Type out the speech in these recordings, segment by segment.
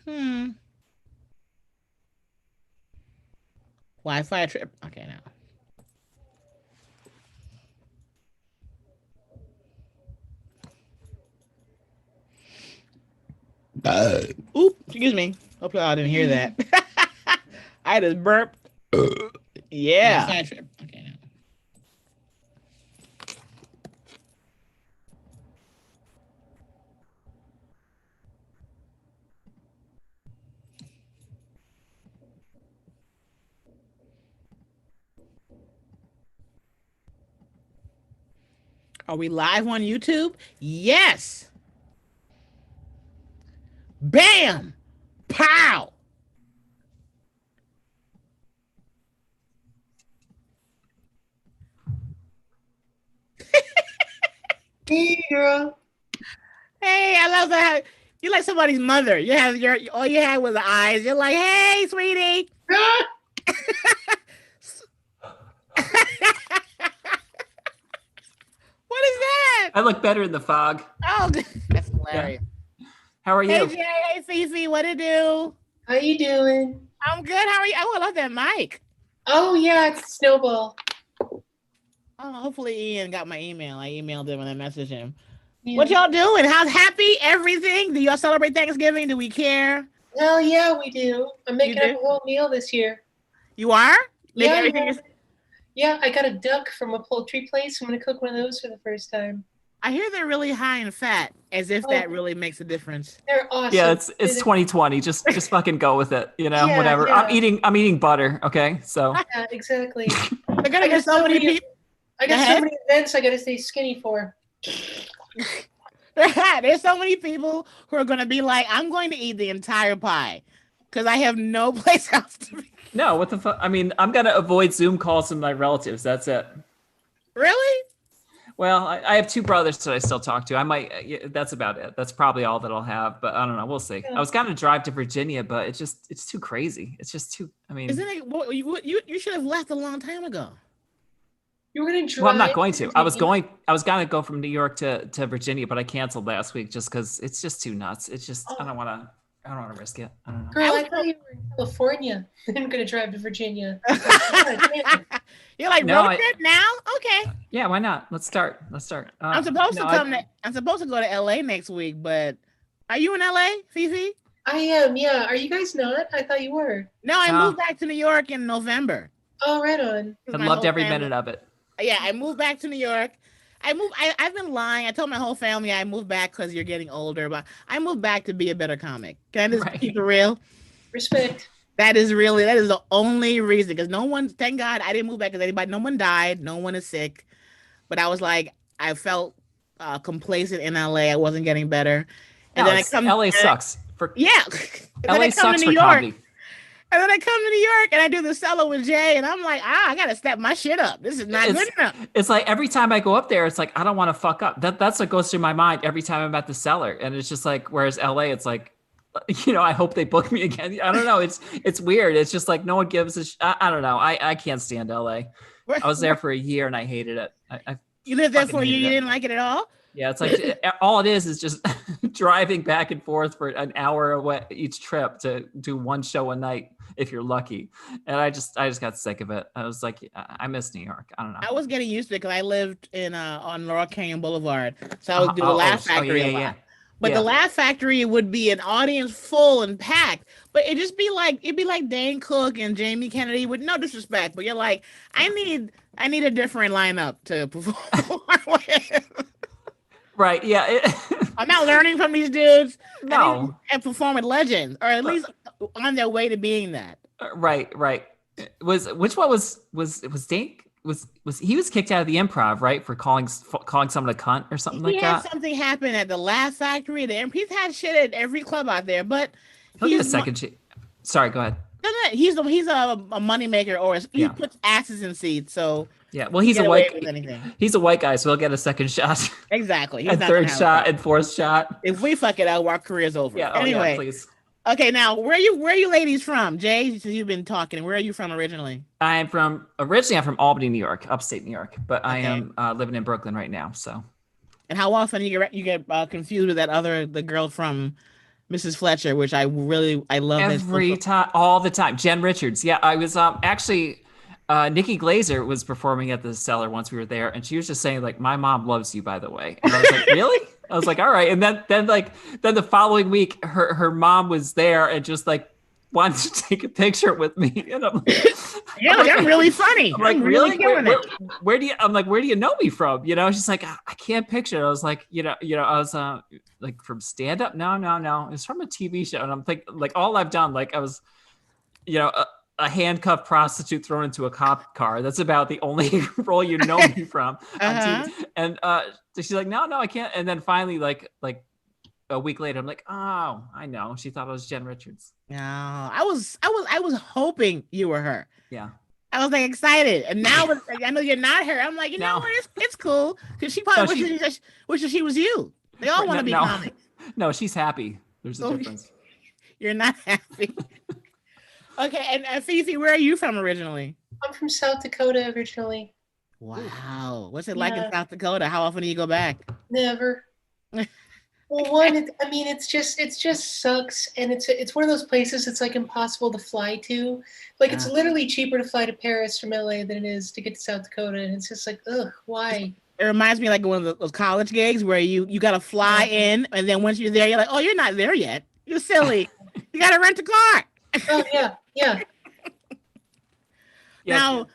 Hmm. Wi-Fi trip. Okay, now. Oop, excuse me. Hope y'all didn't hear that. I just burped. Yeah. Wi-Fi trip. Okay, now. Are we live on YouTube? Yes. Bam. Pow. Hey, girl. Hey, I love that. You like somebody's mother. You have your all you had was the eyes. You're like, hey, sweetie. What is that? I look better in the fog. Oh, that's hilarious. Yeah. How are Hey you? Jay, hey Fifi, what it do? How you doing? I'm good. How are you? Oh, I love that mic. Oh, yeah, it's Snowball. Oh, hopefully Ian got my email. I emailed him and I messaged him. Yeah. What y'all doing? How's happy everything? Do y'all celebrate Thanksgiving? Do we care? Hell yeah, we do. I'm making do? up a whole meal this year. You are? Make Yeah, everything yeah. is- Yeah, I got a duck from a poultry place. I'm going to cook one of those for the first time. I hear they're really high in fat, as if that really makes a difference. They're awesome. Yeah, it's 2020. Just fucking go with it. You know, Yeah, whatever. yeah. I'm eating butter. Okay, so Yeah, exactly. They're gonna get so many people. I got so many events I got to stay skinny for. There's so many people who are going to be like, I'm going to eat the entire pie because I have no place else to be. No, what the fuck? I mean, I'm gonna avoid Zoom calls from my relatives. That's it. Really? Well, I have two brothers that I still talk to. I might. Yeah, that's about it. That's probably all that I'll have. But I don't know. We'll see. Yeah. I was gonna drive to Virginia, but it's too crazy. It's just too. I mean, Isn't it? Well, you should have left a long time ago. You were going to drive? Well, I'm not going to. I was gonna go from New York to Virginia, but I canceled last week just because it's just too nuts. It's just I don't want to risk it. I don't know. Girl, I thought you were in California. I'm going to drive to Virginia. You're like, No, road trip now? Okay. Yeah, why not? Let's start. I'm supposed to come. I'm supposed to go to LA next week, but are you in LA, Fifi? I am. Yeah. Are you guys not? I thought you were. No, I moved back to New York in November. Oh, right on. I loved every minute of it. Yeah, I moved back to New York. I've been lying. I told my whole family I moved back because you're getting older, but I moved back to be a better comic. Can I just keep it real? Respect. That is the only reason. Because no one, thank God, I didn't move back because anybody. No one died. No one is sick. But I was like, I felt complacent in LA. I wasn't getting better. And then LA sucks. Yeah. LA sucks for comedy. And then I come to New York and I do the cellar with Jay, and I'm like, I gotta step my shit up. This is not good enough. It's like every time I go up there, it's like I don't want to fuck up. That's what goes through my mind every time I'm at the cellar, and it's just like, whereas LA, it's like, you know, I hope they book me again. I don't know. It's weird. It's just like no one gives a. I don't know. I can't stand LA. I was there for a year and I hated it. You lived there for a year. You didn't like it at all? Yeah, it's like all it is just driving back and forth for an hour away each trip to do one show a night if you're lucky. And I just got sick of it. I was like, I miss New York. I don't know. I was getting used to it because I lived in on Laurel Canyon Boulevard, so I would do the Laugh Factory a lot. Yeah. But the Laugh Factory would be an audience full and packed, but it'd be like Dane Cook and Jamie Kennedy, with no disrespect, but you're like, I need a different lineup to perform with. Right. Yeah. I'm not learning from these dudes. No. And perform with legends, or at least on their way to being that. Right. Which one was Dane? Was he was kicked out of the Improv, right, for calling someone a cunt or something like that? Something happened at the Laugh Factory. He's had shit at every club out there, but he'll get a second. Sorry, go ahead. No, he's a moneymaker, or he puts asses in seats. So yeah, well, he's a white guy, so he'll get a second shot. Exactly, a third shot and fourth shot. If we fuck it up, our career's over. Yeah. Anyway, please. Okay, now where are you ladies from, Jay? Since you've been talking, where are you from originally? I'm from Albany, New York, upstate New York, but I am living in Brooklyn right now. So. And how often you get confused with the girl from Mrs. Fletcher, which I love that show. Every time, all the time. Jen Richards. Yeah, I was actually Nikki Glazer was performing at the Cellar once we were there, and she was just saying like, "My mom loves you," by the way. And I was like, "Really?" I was like, "All right." And then the following week, her mom was there and just like wanted to take a picture with me, and Yeah, like, I'm really funny. I'm like, I'm really? killing it. Where do you? I'm like, where do you know me from? You know, she's like, I can't picture it. I was like, I was like from stand up. No. It's from a TV show, and I'm thinking like all I've done, like I was, a handcuffed prostitute thrown into a cop car. That's about the only role you know me from on TV. And so she's like, no, I can't. And then finally, like a week later, I'm like, oh, I know. She thought I was Jen Richards. No, I was hoping you were her. Yeah. I was like excited, and now I know you're not her. I'm like, you know what? It's cool because she probably wishes she was you. They all want to be comics. No, she's happy. There's a difference. You're not happy. Okay, and Fifi, where are you from originally? I'm from South Dakota originally. Wow, what's it like in South Dakota? How often do you go back? Never. Well, one, it just sucks, and it's one of those places it's like impossible to fly to. Like it's literally cheaper to fly to Paris from LA than it is to get to South Dakota, and it's just like, ugh, why? It reminds me like one of those college gigs where you got to fly in, and then once you're there, you're like, oh, you're not there yet. You're silly. You got to rent a car. Oh yeah. Now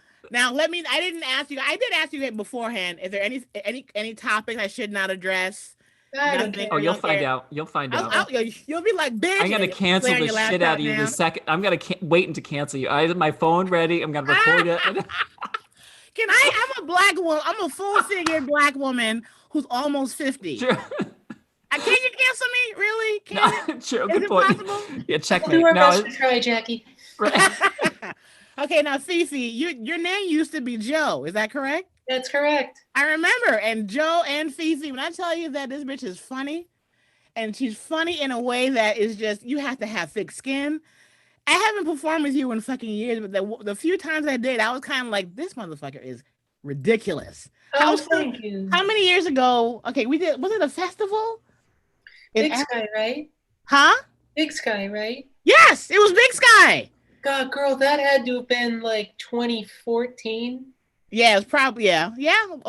let me. I didn't ask you. I did ask you that beforehand. Is there any topics I should not address? Oh, you'll find out. You'll find out. You'll be like, bitch. I'm gonna cancel the shit out of you the second. I'm gonna wait to cancel you. I have my phone ready. I'm gonna record it. I'm a black woman. I'm a full-figured black woman who's almost 50. Sure. Can you cancel me? Really? Sure. Is Good it point. possible? Yeah, check We'll me. do our best to try, Jackie. Right. Okay, now Fifi, your name used to be Joe. Is that correct? That's correct. I remember. And Joe and Fifi, when I tell you that this bitch is funny, and she's funny in a way that is just, you have to have thick skin. I haven't performed with you in fucking years, but the few times I did, I was kind of like, this motherfucker is ridiculous. Thank you. How many years ago? Okay, we did, was it a festival? Big Sky, right? Huh? Big Sky, right? Yes, it was Big Sky. God, girl, that had to have been like 2014. Yeah, it's probably over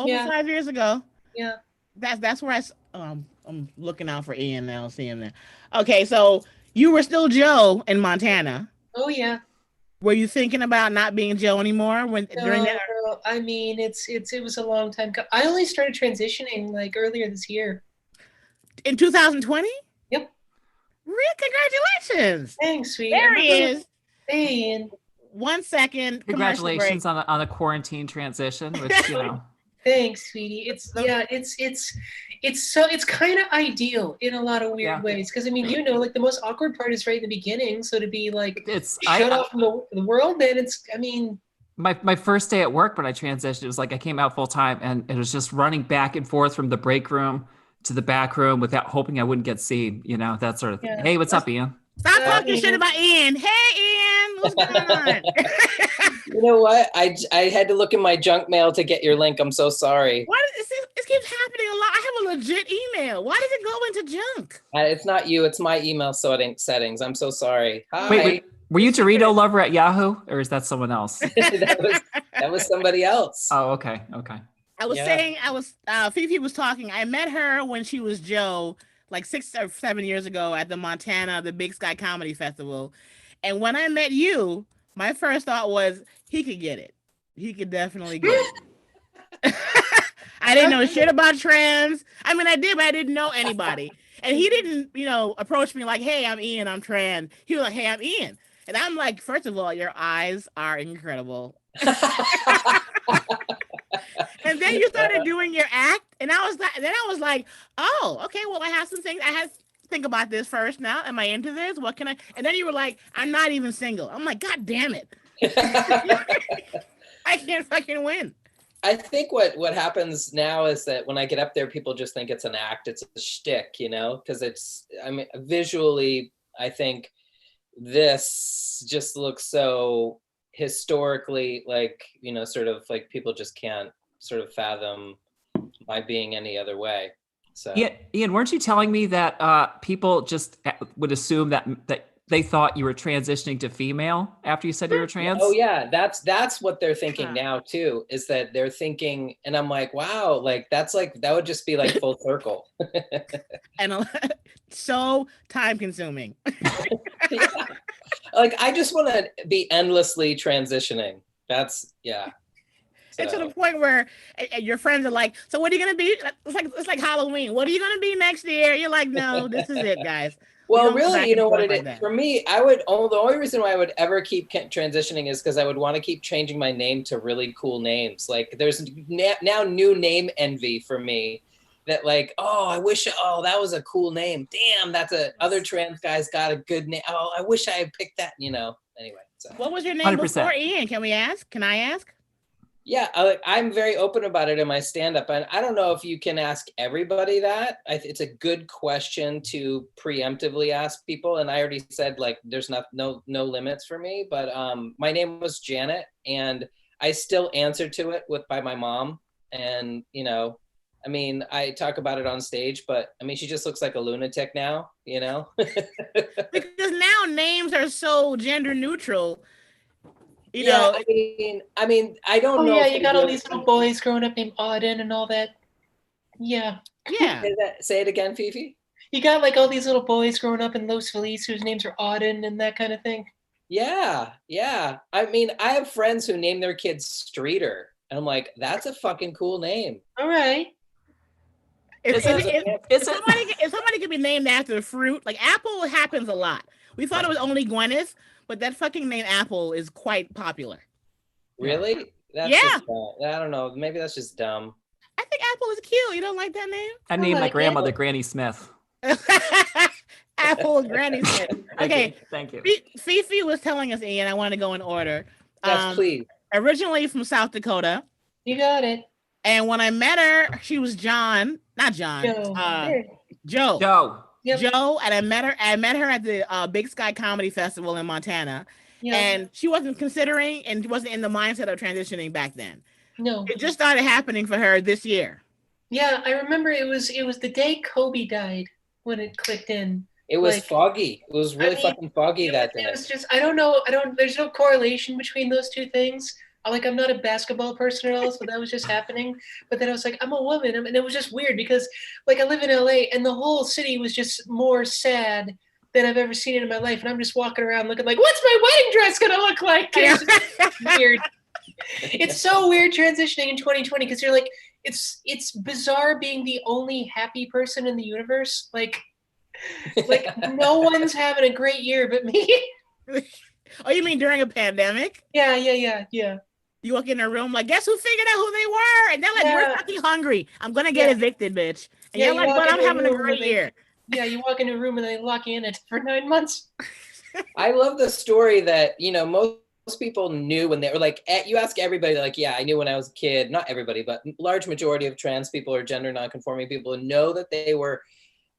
5 years ago. Yeah, that's where I'm looking out for Ian now, see him there. Okay, so you were still Joe in Montana. Oh yeah. Were you thinking about not being Joe anymore during that? No, I mean, it was a long time. I only started transitioning like earlier this year. In 2020? Yep. Really? Congratulations. Thanks, sweetie. There he is. Hey, and 1 second. Congratulations on a quarantine transition, which Thanks, sweetie. It's kind of ideal in a lot of weird ways because like the most awkward part is right in the beginning. So to be like shut off from the world, then my first day at work when I transitioned, it was like I came out full time and it was just running back and forth from the break room to the back room without hoping I wouldn't get seen, that sort of thing. Yeah. Hey, what's up, Ian? Stop talking shit about Ian. Hey, Ian, what's going on? You know what? I had to look in my junk mail to get your link. I'm so sorry. Why does this keeps happening a lot? I have a legit email. Why does it go into junk? It's not you. It's my email settings. I'm so sorry. Hi. Wait, were you Dorito Lover at Yahoo, or is that someone else? that was somebody else. Oh, okay. I was saying, Fifi was talking. I met her when she was Joe, like 6 or 7 years ago at the Montana, the Big Sky Comedy Festival. And when I met you, my first thought was he could get it. He could definitely get it. I didn't know shit about trans. I mean, I did, but I didn't know anybody. And he didn't, approach me like, hey, I'm Ian, I'm trans. He was like, hey, I'm Ian. And I'm like, first of all, your eyes are incredible. And then you started doing your act, and I was like, oh, okay, well, I have some things. I have to think about this first now. Am I into this? What can I? And then you were like, I'm not even single. I'm like, God damn it. I can't fucking win. I think what happens now is that when I get up there, people just think it's an act. It's a shtick, because visually, I think this just looks so historically sort of like people just can't sort of fathom my being any other way. So Ian, weren't you telling me that people just would assume that they thought you were transitioning to female after you said you were trans? oh yeah, that's what they're thinking now too, is that they're thinking, and I'm like, wow, like that would just be like full circle. And so time consuming. Yeah. Like I just want to be endlessly transitioning. That's yeah. And to the So. point where your friends are like, "So what are you gonna be?" It's like Halloween. What are you gonna be next year? You're like, "No, this is it, guys." We Well, don't go really, back you and know what forth it is like that. for me. The only reason why I would ever keep transitioning is because I would want to keep changing my name to really cool names. Like there's now new name envy for me. That like, oh, I wish, oh, that was a cool name. Damn, that's other trans guys got a good name. Oh, I wish I had picked that. Anyway. So. What was your name 100%. before Ian? Can we ask? Can I ask? Yeah, I'm very open about it in my stand-up, and I don't know if you can ask everybody that. It's a good question to preemptively ask people, and I already said like there's no limits for me. But my name was Janet, and I still answer to it by my mom, and I mean, I talk about it on stage, but I mean, she just looks like a lunatic now, Because now names are so gender neutral. Yeah, I mean, I don't Oh know. yeah, if you they got all really- these little boys growing up named Auden and all that. Yeah. Yeah. Say it again, Fifi. You got like all these little boys growing up in Los Feliz whose names are Auden and that kind of thing. Yeah, yeah. I mean, I have friends who name their kids Streeter, and I'm like, that's a fucking cool name. All right. If Is it? somebody could be named after a fruit, like Apple happens a lot. We thought it was only Gwyneth, but that fucking name Apple is quite popular. Really? That's Yeah. just I don't know. Maybe that's just dumb. I think Apple is cute. You don't like that name? I named my like grandmother it. Granny Smith. Apple Granny Smith. Okay. Thank you. Fifi was telling us, Ian, I want to go in order. Yes, please. Originally from South Dakota. You got it. And when I met her, she was John, not John, Joe. Joe. Yep. Joe, and I met her at the Big Sky Comedy Festival in Montana. Yep. And she wasn't considering and wasn't in the mindset of transitioning back then. No. It just started happening for her this year. Yeah, I remember it was the day Kobe died when it clicked in. It was foggy. It was really fucking foggy that day. It was just I don't know. There's no correlation between those two things. I'm not a basketball person at all, so that was just happening. But then I was like, I'm a woman, and it was just weird because like I live in LA, and the whole city was just more sad than I've ever seen it in my life. And I'm just walking around looking like, what's my wedding dress gonna look like? It's just weird. It's so weird transitioning in 2020 because you're like, it's bizarre being the only happy person in the universe. Like no one's having a great year but me. Oh, you mean during a pandemic? Yeah. You walk in a room like, guess who figured out who they were? And they're like, we're fucking hungry. I'm gonna get evicted, bitch. And you're like, but I'm having a great year. Yeah, you walk into a room and they lock you in it for 9 months. I love the story that, most people knew when they were like, you ask everybody, like, yeah, I knew when I was a kid, not everybody, but large majority of trans people or gender nonconforming people know that they were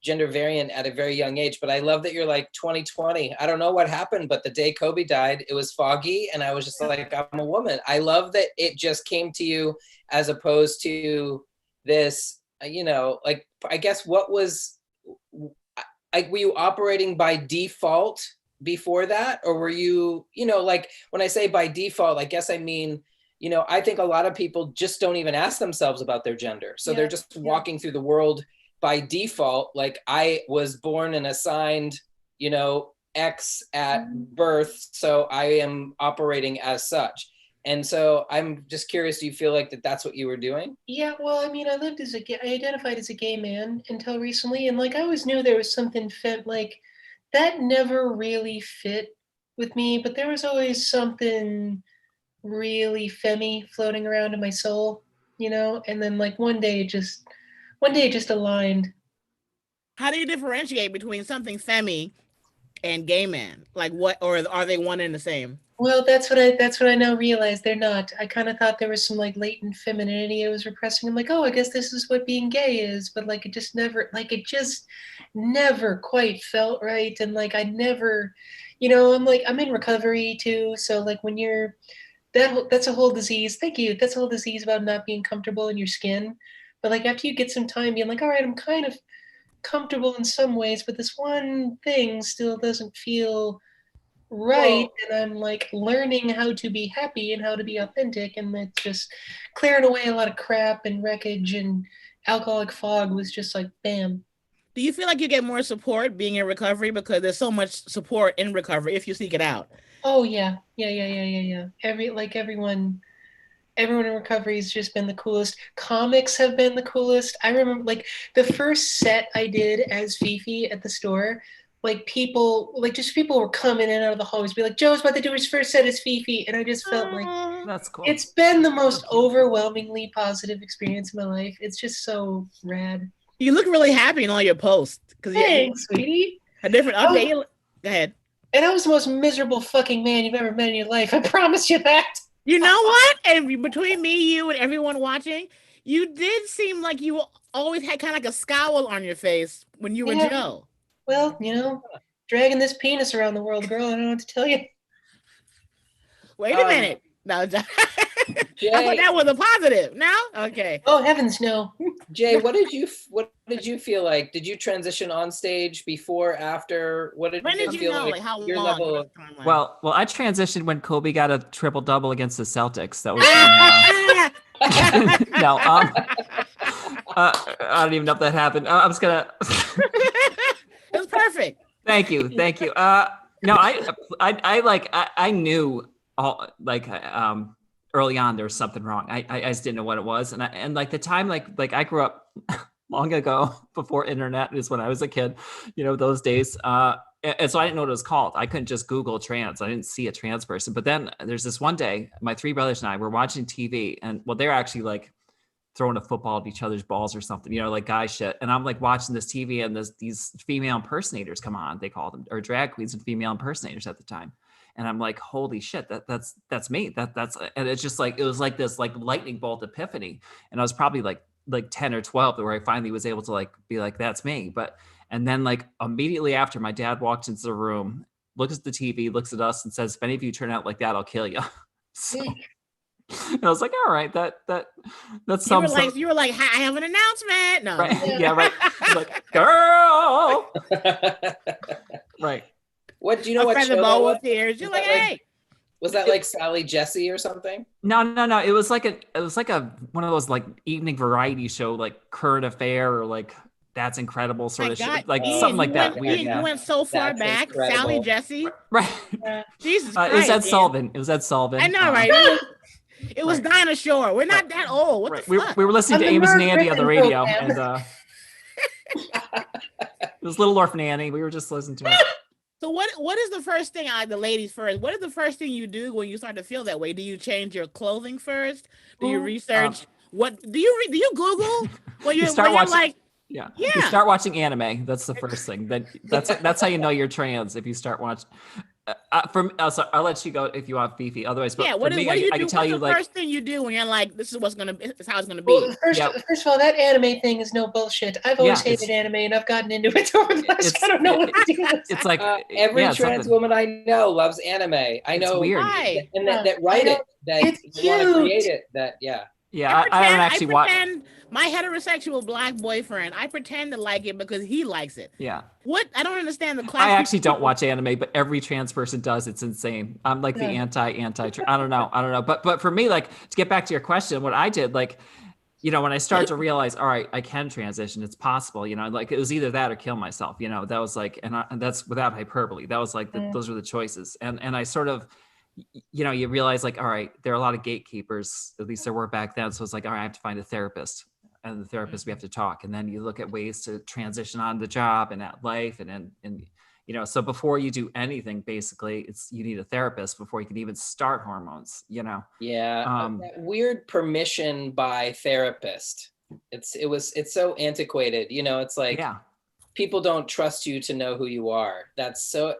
gender variant at a very young age. But I love that you're like 2020. I don't know what happened, but the day Kobe died, it was foggy. And I was just like, I'm a woman. I love that it just came to you as opposed to this, like, I guess were you operating by default before that? Or were you, like when I say by default, I guess I mean, I think a lot of people just don't even ask themselves about their gender. So they're just walking through the world by default, like I was born and assigned, X at birth, so I am operating as such. And so I'm just curious, do you feel like that's what you were doing? Yeah, well, I mean, I identified as a gay man until recently, and like I always knew there was something like that never really fit with me, but there was always something really femmy floating around in my soul, and then like one day it just aligned. How do you differentiate between something femi and gay man? Like what, or are they one and the same? Well, that's what I now realize they're not. I kind of thought there was some like latent femininity I was repressing. I'm like, oh, I guess this is what being gay is, but like it just never quite felt right. And like I never, I'm in recovery too. So like when you're that's a whole disease. Thank you. That's a whole disease about not being comfortable in your skin. But like after you get some time being like, all right, I'm kind of comfortable in some ways, but this one thing still doesn't feel right. Well, And I'm like learning how to be happy and how to be authentic. And it's just clearing away a lot of crap and wreckage, and alcoholic fog was just like, bam. Do you feel like you get more support being in recovery because there's so much support in recovery if you seek it out? Oh yeah. Yeah. Everyone in recovery has just been the coolest. Comics have been the coolest. I remember like the first set I did as Fifi at the store, like people were coming in out of the hallways, be like, Joe's about to do his first set as Fifi. And I just felt like That's cool. it's been the most overwhelmingly positive experience of my life. It's just so rad. You look really happy in all your posts because Thanks, sweetie. a different Oh. update. Go ahead. And I was the most miserable fucking man you've ever met in your life. I promise you that. You know what? And between me, you, and everyone watching, you did seem like you always had kind of like a scowl on your face when you were Yeah. Joe. Well, dragging this penis around the world, girl. I don't know what to tell you. Wait a minute. No, I thought that was a positive. No? Okay. Oh heavens, no. Jay, what did you feel like? Did you transition on stage before, after? What did When you did you feel know? like? Like how your long? level What of- timeline? Well, I transitioned when Kobe got a triple double against the Celtics. That was no. I don't even know if that happened. I'm just gonna. It was perfect. Thank you. No, I knew all early on there was something wrong. I just didn't know what it was, and like the time like I grew up long ago before internet is when I was a kid, those days. And so I didn't know what it was called. I couldn't just Google trans. I didn't see a trans person. But then there's this one day, my three brothers and I were watching TV, and they're actually like throwing a football at each other's balls or something, like guy shit. And I'm like watching this TV, and these female impersonators come on. They called them, or drag queens and female impersonators at the time. And I'm like, holy shit, that's me. And it's just like, it was like this like lightning bolt epiphany. And I was probably like 10 or 12 where I finally was able to like be like, that's me. And then like immediately after, my dad walked into the room, looks at the TV, looks at us and says, if any of you turn out like that, I'll kill you. So and I was like, all right, that's You were like, I have an announcement. No. Right. Yeah, right. Like, girl. Right. What do you know? What show the that ball was? with tears. You're Was like, that hey. Was that like Sally Jesse or something? No. It was like one of those like evening variety show, like Current Affair or like That's Incredible sort of shit, like Ian, something like that. Weird. You went so far That's back. incredible. Sally Jesse. Right. Jesus It was Christ. Ed Sullivan. It was Ed Sullivan. I know, right? It was Dinah Shore. We're not that old. What the fuck? We were listening to On the Amos and Merv Andy on the Griffin radio, program. and it was Little Orphan Annie. We were just listening to it. So what is the first thing, the ladies first, what is the first thing you do when you start to feel that way? Do you change your clothing first? Do you research? What do you Google when you're watching, like, yeah. You start watching anime. That's the first thing. That's how you know you're trans, if you start watching. I'll let you go if you want, Fifi. Otherwise, yeah. what do you do? I can tell you, the like, first thing you do when you're like, this is how it's gonna be. Well, first of all, that anime thing is no bullshit. I've always hated anime, and I've gotten into it over the last. I don't know what to do with it's like every trans woman I know loves anime. I know, it's weird. Right. and that write it, that it's want to cute. create it. That Yeah, I don't actually watch. My heterosexual black boyfriend, I pretend to like it because he likes it. Yeah. What? I don't understand the class. I actually don't watch anime, but every trans person does. It's insane. I'm like the anti. I don't know. But for me, like, to get back to your question, what I did, like, when I started to realize, all right, I can transition. It's possible. Like it was either that or kill myself. That was like, and that's without hyperbole. That was like those were the choices. And I sort of, you realize like, all right, there are a lot of gatekeepers. At least there were back then. So it's like, all right, I have to find a therapist. And the therapist, we have to talk. And then you look at ways to transition on the job and at life. And so before you do anything, basically, you need a therapist before you can even start hormones, Yeah. That weird permission by therapist. It's so antiquated. It's like, people don't trust you to know who you are. That's so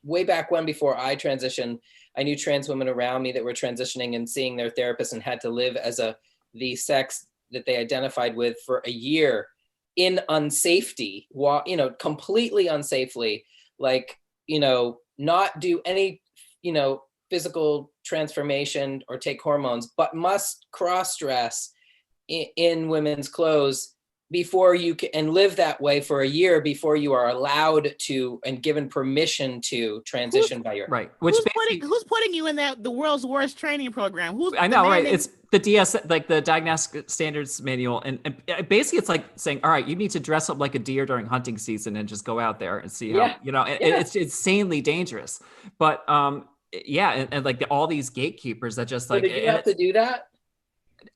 way back when, before I transitioned, I knew trans women around me that were transitioning and seeing their therapist and had to live as the sex that they identified with for a year in unsafety, completely unsafely, like, not do any, physical transformation or take hormones, but must cross dress in women's clothes before you can, and live that way for a year before you are allowed to and given permission to transition by your Right. Which who's putting you in the world's worst training program? Who's I know, right? demanding- It's the DS, like the Diagnostic Standards Manual, and basically it's like saying, all right, you need to dress up like a deer during hunting season and just go out there and see how, it's insanely dangerous. But yeah, and like all these gatekeepers that just like. So did you have to do that?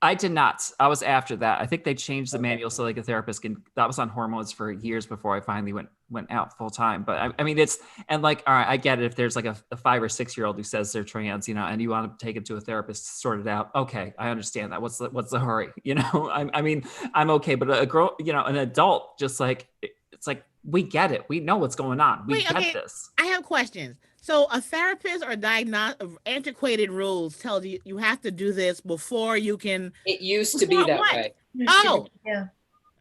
I did not. I was after that. I think they changed the manual so like a therapist can. That was on hormones for years before I finally went out full time. But I mean, it's and like, all right, I get it. If there's like a 5 or 6 year old who says they're trans, and you want to take it to a therapist to sort it out. Okay, I understand that. What's the hurry? I mean, I'm okay. But a girl, an adult, just like it's like we get it. We know what's going on. We get this. I have questions. So a therapist or antiquated rules tells you have to do this before you can. It used to be that way. Oh, yeah.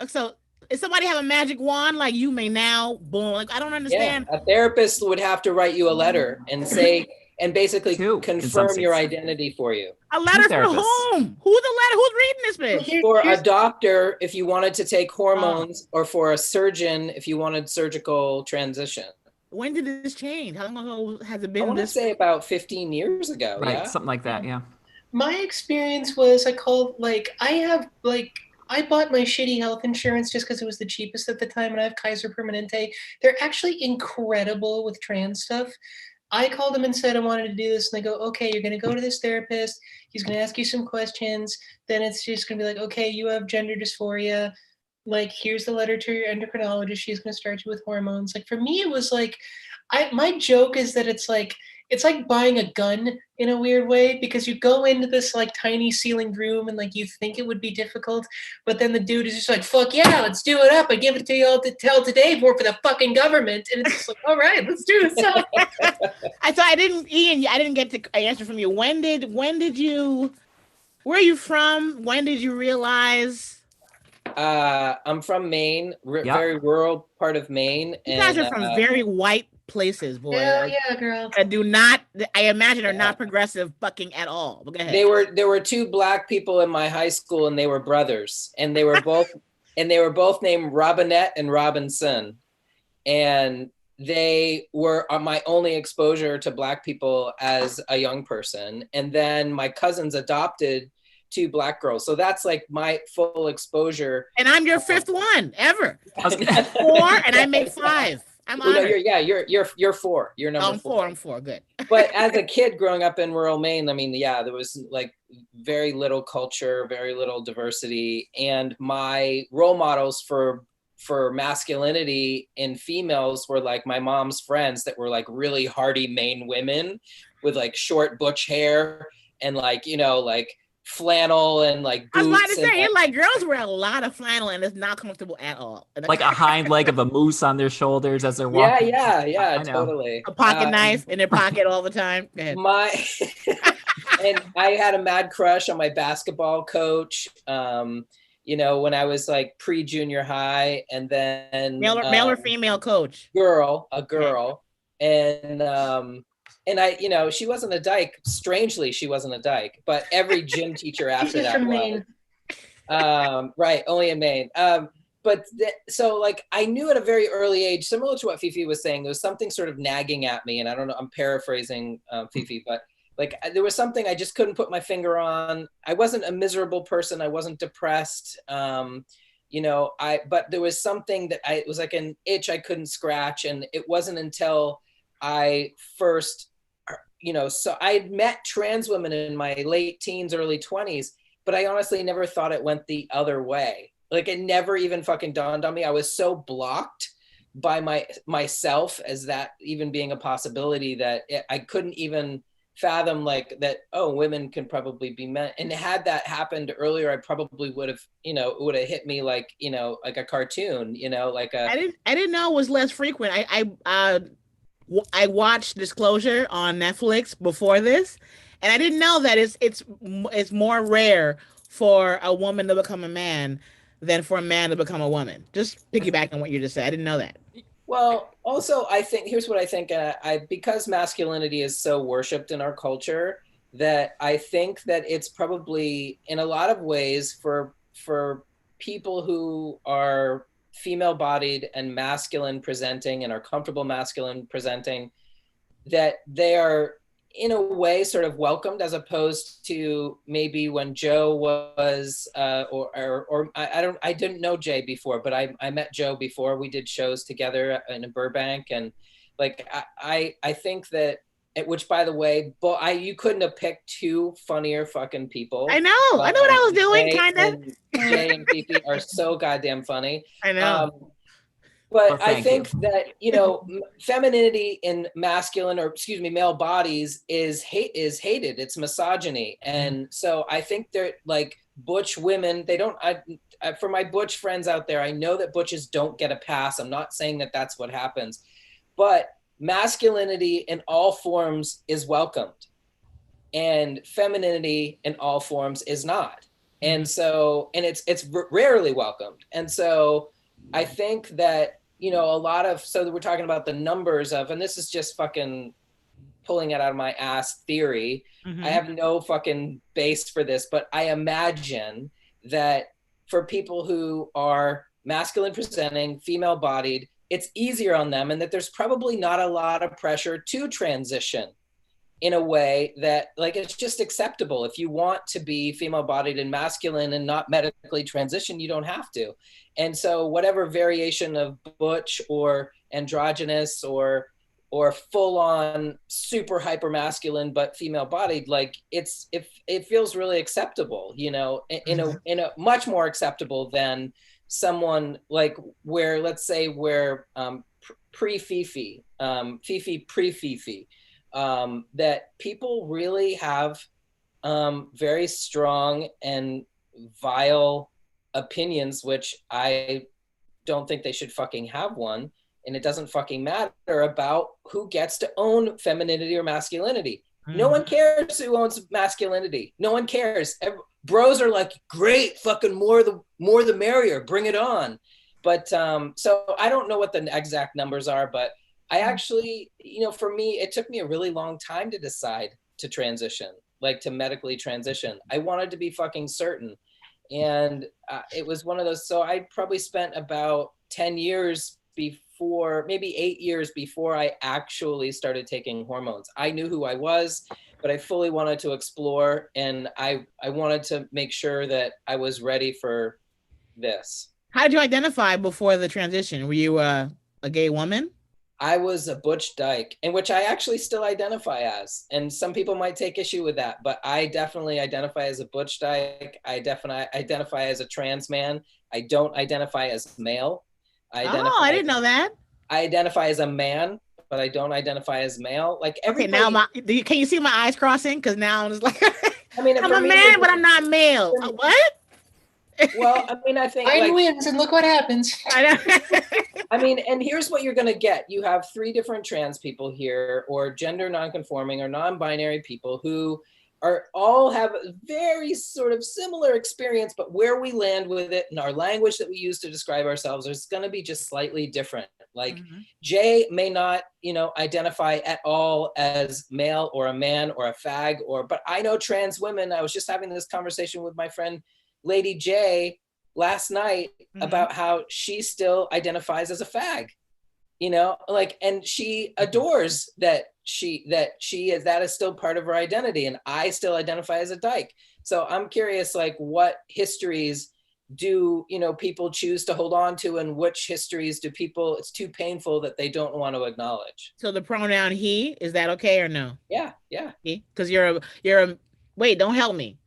So if somebody have a magic wand, like you may now, boom. Like I don't understand. Yeah, a therapist would have to write you a letter and say, and basically confirm your identity for you. A letter from whom? Who's the letter? Who's reading this bitch? For a doctor, if you wanted to take hormones, or for a surgeon, if you wanted surgical transition. When did this change? How long ago has it been? I want to say about 15 years ago. Right, yeah, something like that. Yeah. My experience was I bought my shitty health insurance just because it was the cheapest at the time, and I have Kaiser Permanente. They're actually incredible with trans stuff. I called them and said I wanted to do this, and they go, okay, you're going to go to this therapist. He's going to ask you some questions. Then it's just going to be like, okay, you have gender dysphoria. Like, here's the letter to your endocrinologist. She's going to start you with hormones. Like, for me, it was like, my joke is that it's like buying a gun in a weird way, because you go into this like tiny ceilinged room and like you think it would be difficult, but then the dude is just like, fuck yeah, let's do it up. I give it to you all to tell today for the fucking government. And it's just like, all right, let's do this up. I didn't get to answer from you. When did you, where are you from? When did you realize? I'm from Maine, very rural part of Maine. You guys are from very white places, boy. Hell yeah, girl. I imagine are not progressive fucking at all. But go ahead. There were 2 Black people in my high school, and they were brothers, and they were both named Robinette and Robinson, and they were my only exposure to Black people as a young person. And then my cousins adopted 2 Black girls, so that's like my full exposure. And I'm your 5th one ever. I was 4, and I make 5. I'm honored. You're 4. You're number 4. I'm 4. Good. But as a kid growing up in rural Maine, I mean, yeah, there was like very little culture, very little diversity, and my role models for masculinity in females were like my mom's friends that were like really hardy Maine women with like short butch hair and like flannel and like boots. I was about to say, like girls wear a lot of flannel and it's not comfortable at all. Like a hind leg of a moose on their shoulders as they're walking. Yeah, totally. A pocket knife in their pocket all the time. Go ahead. And I had a mad crush on my basketball coach. When I was like pre-junior high, and then male or female coach? A girl, and I, she wasn't a dyke. Strangely, she wasn't a dyke, but every gym teacher after that was. Right, only in Maine. So like I knew at a very early age, similar to what Fifi was saying, there was something sort of nagging at me, and I don't know, I'm paraphrasing Fifi, but like there was something I just couldn't put my finger on. I wasn't a miserable person. I wasn't depressed. But there was something that it was like an itch I couldn't scratch, and it wasn't until I first. So I had met trans women in my late teens, early 20s, but I honestly never thought it went the other way. Like it never even fucking dawned on me. I was so blocked by myself as that even being a possibility that I couldn't even fathom like that. Oh, women can probably be men. And had that happened earlier, I probably would have, it would have hit me like, like a cartoon, like a. I didn't know it was less frequent. I watched Disclosure on Netflix before this, and I didn't know that it's more rare for a woman to become a man than for a man to become a woman. Just piggyback on what you just said. I didn't know that. Well, also, I think here's what I think. Because masculinity is so worshipped in our culture, that I think that it's probably in a lot of ways for for people who are female bodied and masculine presenting and are comfortable masculine presenting, that they are in a way sort of welcomed, as opposed to maybe when Joe was or I didn't know Jay before, but I met Joe before. We did shows together in Burbank, and like I think that, which by the way, you couldn't have picked two funnier fucking people. I know what I was doing, kind of. Jay and Fifi are so goddamn funny. I know. But Well, I thank think that, you know, femininity in masculine, or excuse me, male bodies is hated. It's misogyny. And so I think they're like butch women. They don't, for my butch friends out there, I know that butches don't get a pass. I'm not saying that that's what happens, but masculinity in all forms is welcomed and femininity in all forms is not. And so, and it's rarely welcomed. And so I think that, you know, a lot of, so we're talking about the numbers of, and this is just fucking pulling it out of my ass theory. I have no fucking base for this, but I imagine that for people who are masculine presenting, female bodied, it's easier on them, and that there's probably not a lot of pressure to transition in a way that, like, it's just acceptable. If you want to be female bodied and masculine and not medically transition, you don't have to. And so whatever variation of butch or androgynous or full on super hyper masculine but female bodied, like it feels really acceptable, you know, in a much more acceptable than someone like where, let's say, where pre-Fifi, Fifi pre-Fifi, that people really have very strong and vile opinions, which I don't think they should fucking have one. And it doesn't fucking matter about who gets to own femininity or masculinity. No one cares who owns masculinity. No one cares. Bros are like, great, fucking more the merrier, bring it on. But so I don't know what the exact numbers are, but I actually, you know, for me, it took me a really long time to decide to transition, like to medically transition. I wanted to be fucking certain. And it was one of those, so I probably spent about 10 years before, maybe 8 years before I actually started taking hormones. I knew who I was, but I fully wanted to explore, and I wanted to make sure that I was ready for this. How did you identify before the transition? Were you a gay woman? I was a butch dyke, in which I actually still identify as. And some people might take issue with that, but I definitely identify as a butch dyke. I definitely identify as a trans man. I don't identify as male. I didn't know that. I identify as a man, but I don't identify as male. Like everybody. Okay, now can you see my eyes crossing? Because now I'm just like, I mean, I'm a man, but I'm not male. What? Well, I mean, I think Iron wins, and look what happens. I mean, and here's what you're going to get. You have 3 different trans people here, or gender nonconforming or non-binary people who are all have a very sort of similar experience, but where we land with it and our language that we use to describe ourselves is going to be just slightly different. Like Jay may not, you know, identify at all as male or a man or a fag, but I know trans women. I was just having this conversation with my friend Lady J last night about how she still identifies as a fag, you know, like, and she adores that that is still part of her identity, and I still identify as a dyke. So I'm curious, like, what histories do, you know, people choose to hold on to, and which histories do people, it's too painful that they don't want to acknowledge. So the pronoun he, is that okay or no? Yeah. Because you're a wait, don't help me.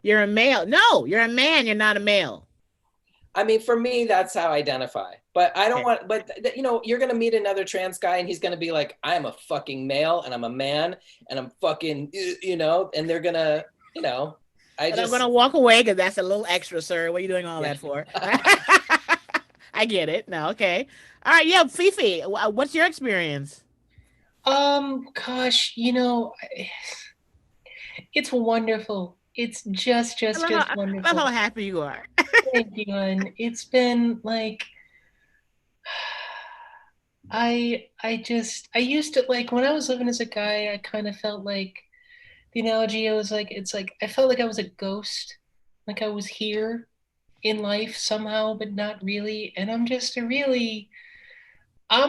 You're a male. No, you're a man. You're not a male. I mean, for me, that's how I identify. But I don't want, but you know, you're going to meet another trans guy and he's going to be like, I'm a fucking male and I'm a man and I'm fucking, you know, and they're going to, you know, I'm going to walk away because that's a little extra, sir. What are you doing all that for? I get it. No, okay. All right. Yeah. Fifi, what's your experience? Gosh, you know, it's wonderful. It's just wonderful. I love how happy you are. Thank you, hon. It's been like, I used to, like, when I was living as a guy, I kind of felt like the analogy, I was like, it's like, I felt like I was a ghost, like I was here, in life somehow, but not really. And I'm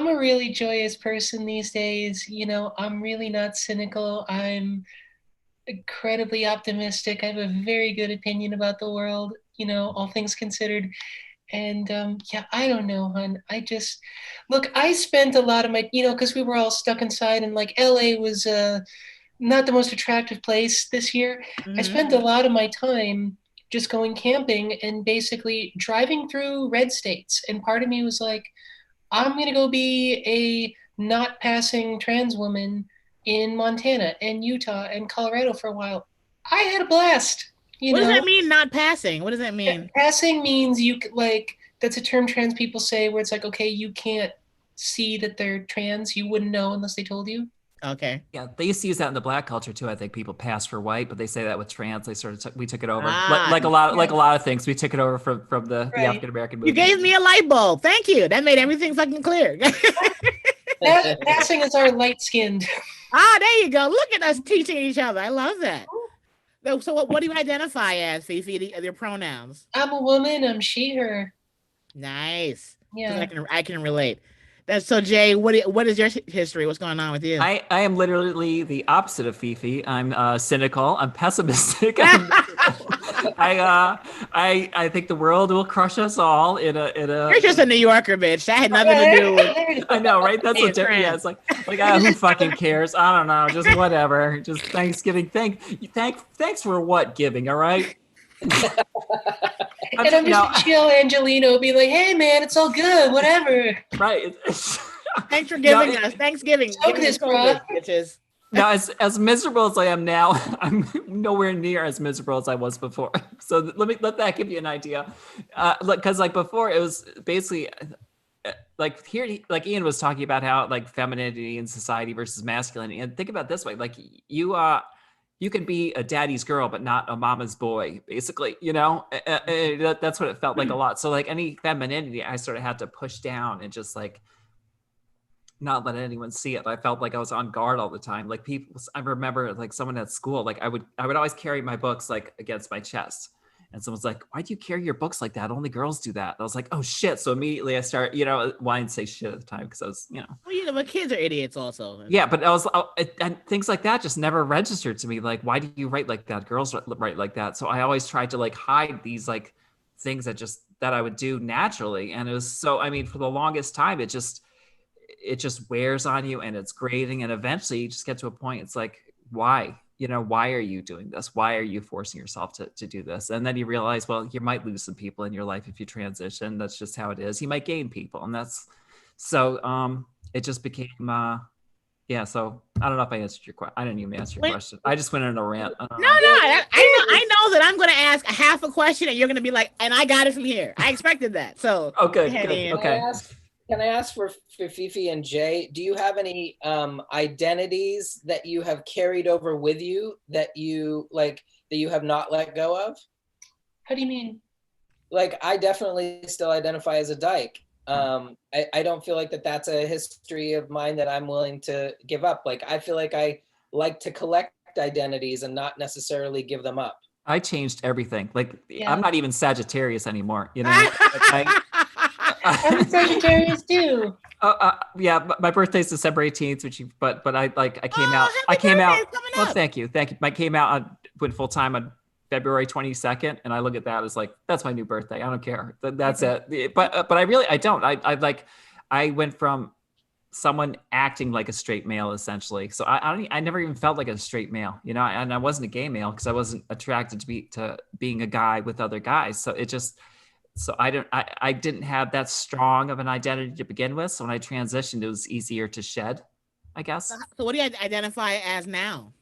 a really joyous person these days. You know, I'm really not cynical. I'm incredibly optimistic. I have a very good opinion about the world, you know, all things considered. And yeah, I don't know, hon. I just look. I spent a lot of my, you know, because we were all stuck inside, and like LA was not the most attractive place this year. I Mm-hmm. spent a lot of my time just going camping and basically driving through red states. And part of me was like, I'm gonna go be a not passing trans woman in Montana and Utah and Colorado for a while. I had a blast. You What does that know, mean? Not passing. What does that mean? passing means like that's a term trans people say where it's like, okay, you can't see that they're trans. You wouldn't know unless they told you. Okay. Yeah, they used to use that in the black culture too. I think people pass for white, but they say that with trans. They sort of we took it over, Ah, like a lot of things. We took it over from the Right. African American you movement. gave me a light bulb. Thank you. That made everything fucking clear. Passing is our light skinned. There you go. Look at us teaching each other. I love that. So what do you identify as, Fifi? Your pronouns. I'm a woman. I'm she, her. Nice. 'Cause Yeah. I can relate. That's so Jay. What is your history? What's going on with you? I am literally the opposite of Fifi. I'm cynical. I'm pessimistic. I think the world will crush us all in a. You're just a New Yorker, bitch. That had nothing to do with. I know, right? That's what. Hey, Yeah, it's like who fucking cares? I don't know. Just whatever. Just Thanksgiving. Thanks for what giving. All right. And I'm just a chill Angelino, be like, hey man, it's all good, whatever. Right. Thanks for giving us Thanksgiving. Soak this, bro. Bitches. Now, as miserable as I am now, I'm nowhere near as miserable as I was before. So let that give you an idea. Because like before, it was basically like here, like Ian was talking about how like femininity in society versus masculinity. And think about it this way: like you can be a daddy's girl, but not a mama's boy, basically, you know, that's what it felt like a lot. So like any femininity, I sort of had to push down and just like not let anyone see it. I felt like I was on guard all the time. Like people, I remember like someone at school, like I would always carry my books like against my chest. And someone's like, why do you carry your books like that? Only girls do that. And I was like, oh shit. So immediately I start, you know, well, I didn't say shit at the time because I was, you know. Well, you know, but kids are idiots also. Yeah, but I was, and things like that just never registered to me. Like, why do you write like that? Girls write like that. So I always tried to like hide these like things that I would do naturally. And it was so, I mean, for the longest time, it just wears on you and it's grating. And eventually you just get to a point, it's like, why? You know, why are you doing this? Why are you forcing yourself to do this? And then you realize, well, you might lose some people in your life if you transition. That's just how it is. You might gain people. And that's, so it just became, yeah. So I don't know if I answered your question. I didn't even answer your question. I just went on a rant. No, I know that I'm going to ask a half a question and you're going to be like, and I got it from here. I expected that. So okay, good. Okay. Can I ask for Fifi and Jay, do you have any identities that you have carried over with you that you have not let go of? How do you mean? Like, I definitely still identify as a dyke. I don't feel like that's a history of mine that I'm willing to give up. Like, I feel like I like to collect identities and not necessarily give them up. I changed everything. Like, Yeah. I'm not even Sagittarius anymore. You know, I'm Sagittarius too. Yeah, my birthday's December 18th, but I came out. Well, thank you. I came out went full time on February 22nd, and I look at that as like, that's my new birthday. I don't care. That's it. But I don't. I went from someone acting like a straight male essentially. So I never even felt like a straight male, you know, and I wasn't a gay male because I wasn't attracted to being a guy with other guys. So I didn't have that strong of an identity to begin with. So when I transitioned, it was easier to shed, I guess. So what do you identify as now?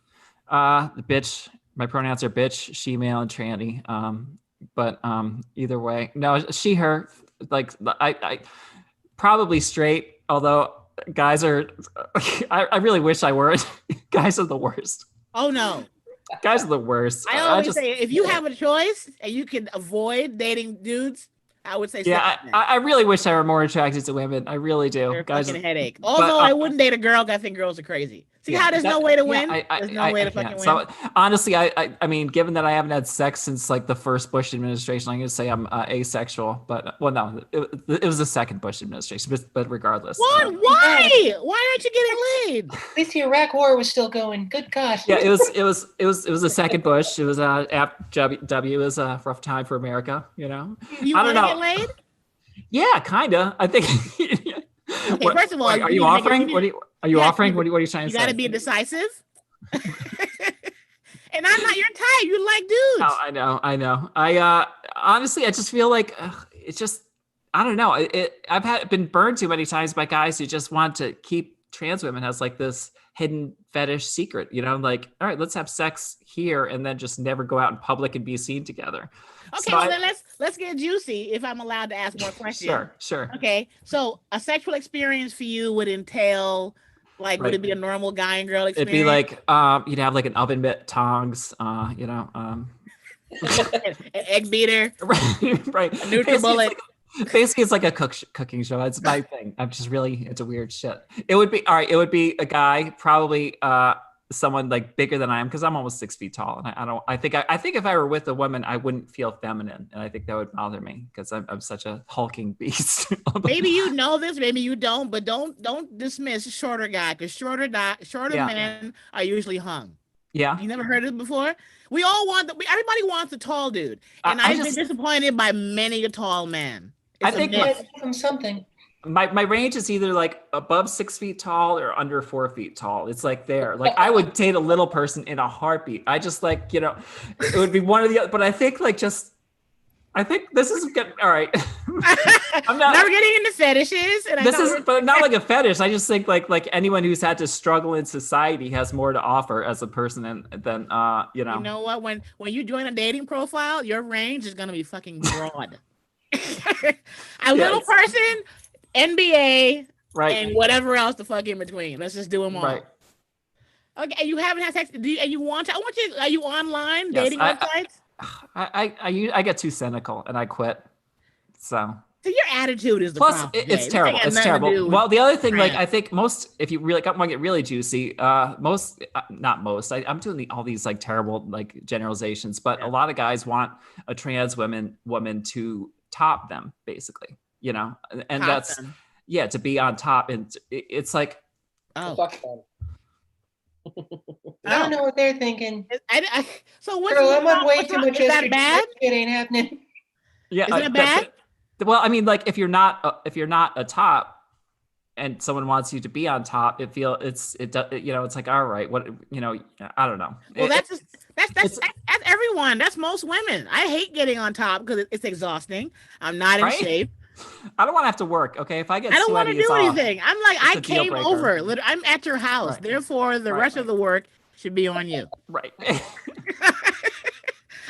The bitch. My pronouns are bitch, she, male, and tranny. But either way, no, she, her. Like I probably straight. Although guys are, I really wish I weren't. Guys are the worst. Oh no. Guys are the worst. I always say if you have a choice and you can avoid dating dudes, I would say Yeah, second best. I really wish I were more attracted to women. I really do. They're a Guys, fucking headache. Although I wouldn't date a girl, 'cause I think girls are crazy. See how there's no way to win? There's no way to fucking win. So honestly, I mean, given that I haven't had sex since like the first Bush administration, I'm gonna say I'm asexual. But well, no, it was the second Bush administration. But regardless, What? Why? Why aren't you getting laid? At least the Iraq War was still going. Good God. yeah, it was the second Bush. It was W was a rough time for America. You know, You I want don't to know. get laid? Yeah, kinda. I think. Okay, first of all, are you offering? Are you offering? What are you trying to say? You got to be decisive. And I'm not your type. You like dudes. Oh, I know. I honestly, I just feel like it's just, I don't know. I've been burned too many times by guys who just want to keep trans women as like this hidden fetish secret. You know, like, all right, let's have sex here and then just never go out in public and be seen together. Okay, So well then let's get juicy. If I'm allowed to ask more questions. Sure. Okay, so a sexual experience for you would entail, like, would it be a normal guy and girl experience? It'd be like you'd have like an oven mitt, tongs, you know, an egg beater, right. a NutriBullet. Basically, it's like a cooking show. That's my thing. I'm just really into weird shit. It would be all right. It would be a guy, probably someone like bigger than I am, because I'm almost 6 feet tall, and I think if I were with a woman, I wouldn't feel feminine, and I think that would bother me because I'm such a hulking beast. Maybe you know this, maybe you don't, but don't dismiss shorter guy, because shorter men are usually hung. Yeah. You never heard of it before? We all want everybody wants a tall dude, and I've been disappointed by many a tall man. I think something. My range is either like above 6 feet tall or under 4 feet tall. It's like there. Like I would date a little person in a heartbeat. I just like, you know, it would be one of the other. But I think this is good. All right. I'm not. Never getting into fetishes. And but not like a fetish. I just think like anyone who's had to struggle in society has more to offer as a person than you know. You know what? When you join a dating profile, your range is gonna be fucking broad. A little person, NBA, right, and whatever else the fuck in between. Let's just do them all. Right. Okay, you haven't had sex. Are you online Yes, dating websites? I get too cynical and I quit. So your attitude is the plus problem. it's terrible. It's terrible. Well, the other thing, like I think most, if you really want to get really juicy, most, not most, I'm doing all these like terrible like generalizations, but a lot of guys want a trans woman to top them, basically, you know, and top that's them. To be on top, and it's like, fuck them. I don't know what they're thinking. So what's Girl, I'm on way too much. Is that bad? It ain't happening. Yeah, is it bad? Well, I mean, like if you're not a top, and someone wants you to be on top, you know, it's like, all right, what, you know, I don't know. Well, that's everyone. That's most women. I hate getting on top because it's exhausting. I'm not in shape. I don't want to have to work. Okay, if I get, I don't want to do anything. I'm like, I a deal came breaker. over. I'm at your house. Right. Therefore, the rest of the work should be on you. Right.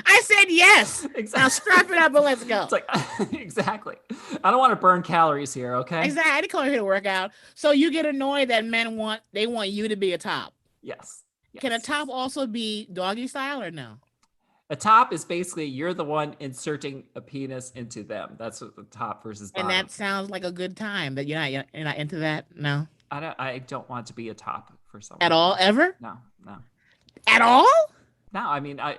I said yes. Exactly. Now strap it up and let's go. It's like, exactly. I don't want to burn calories here. Okay. Exactly. I didn't come here to work out. So you get annoyed that men want you to be a top. Yes. Can a top also be doggy style or no? A top is basically you're the one inserting a penis into them. That's what the top versus bottom. And that sounds like a good time. But you're not into that? No. I don't want to be a top for someone. At all? Ever? No. At all? No, I mean, I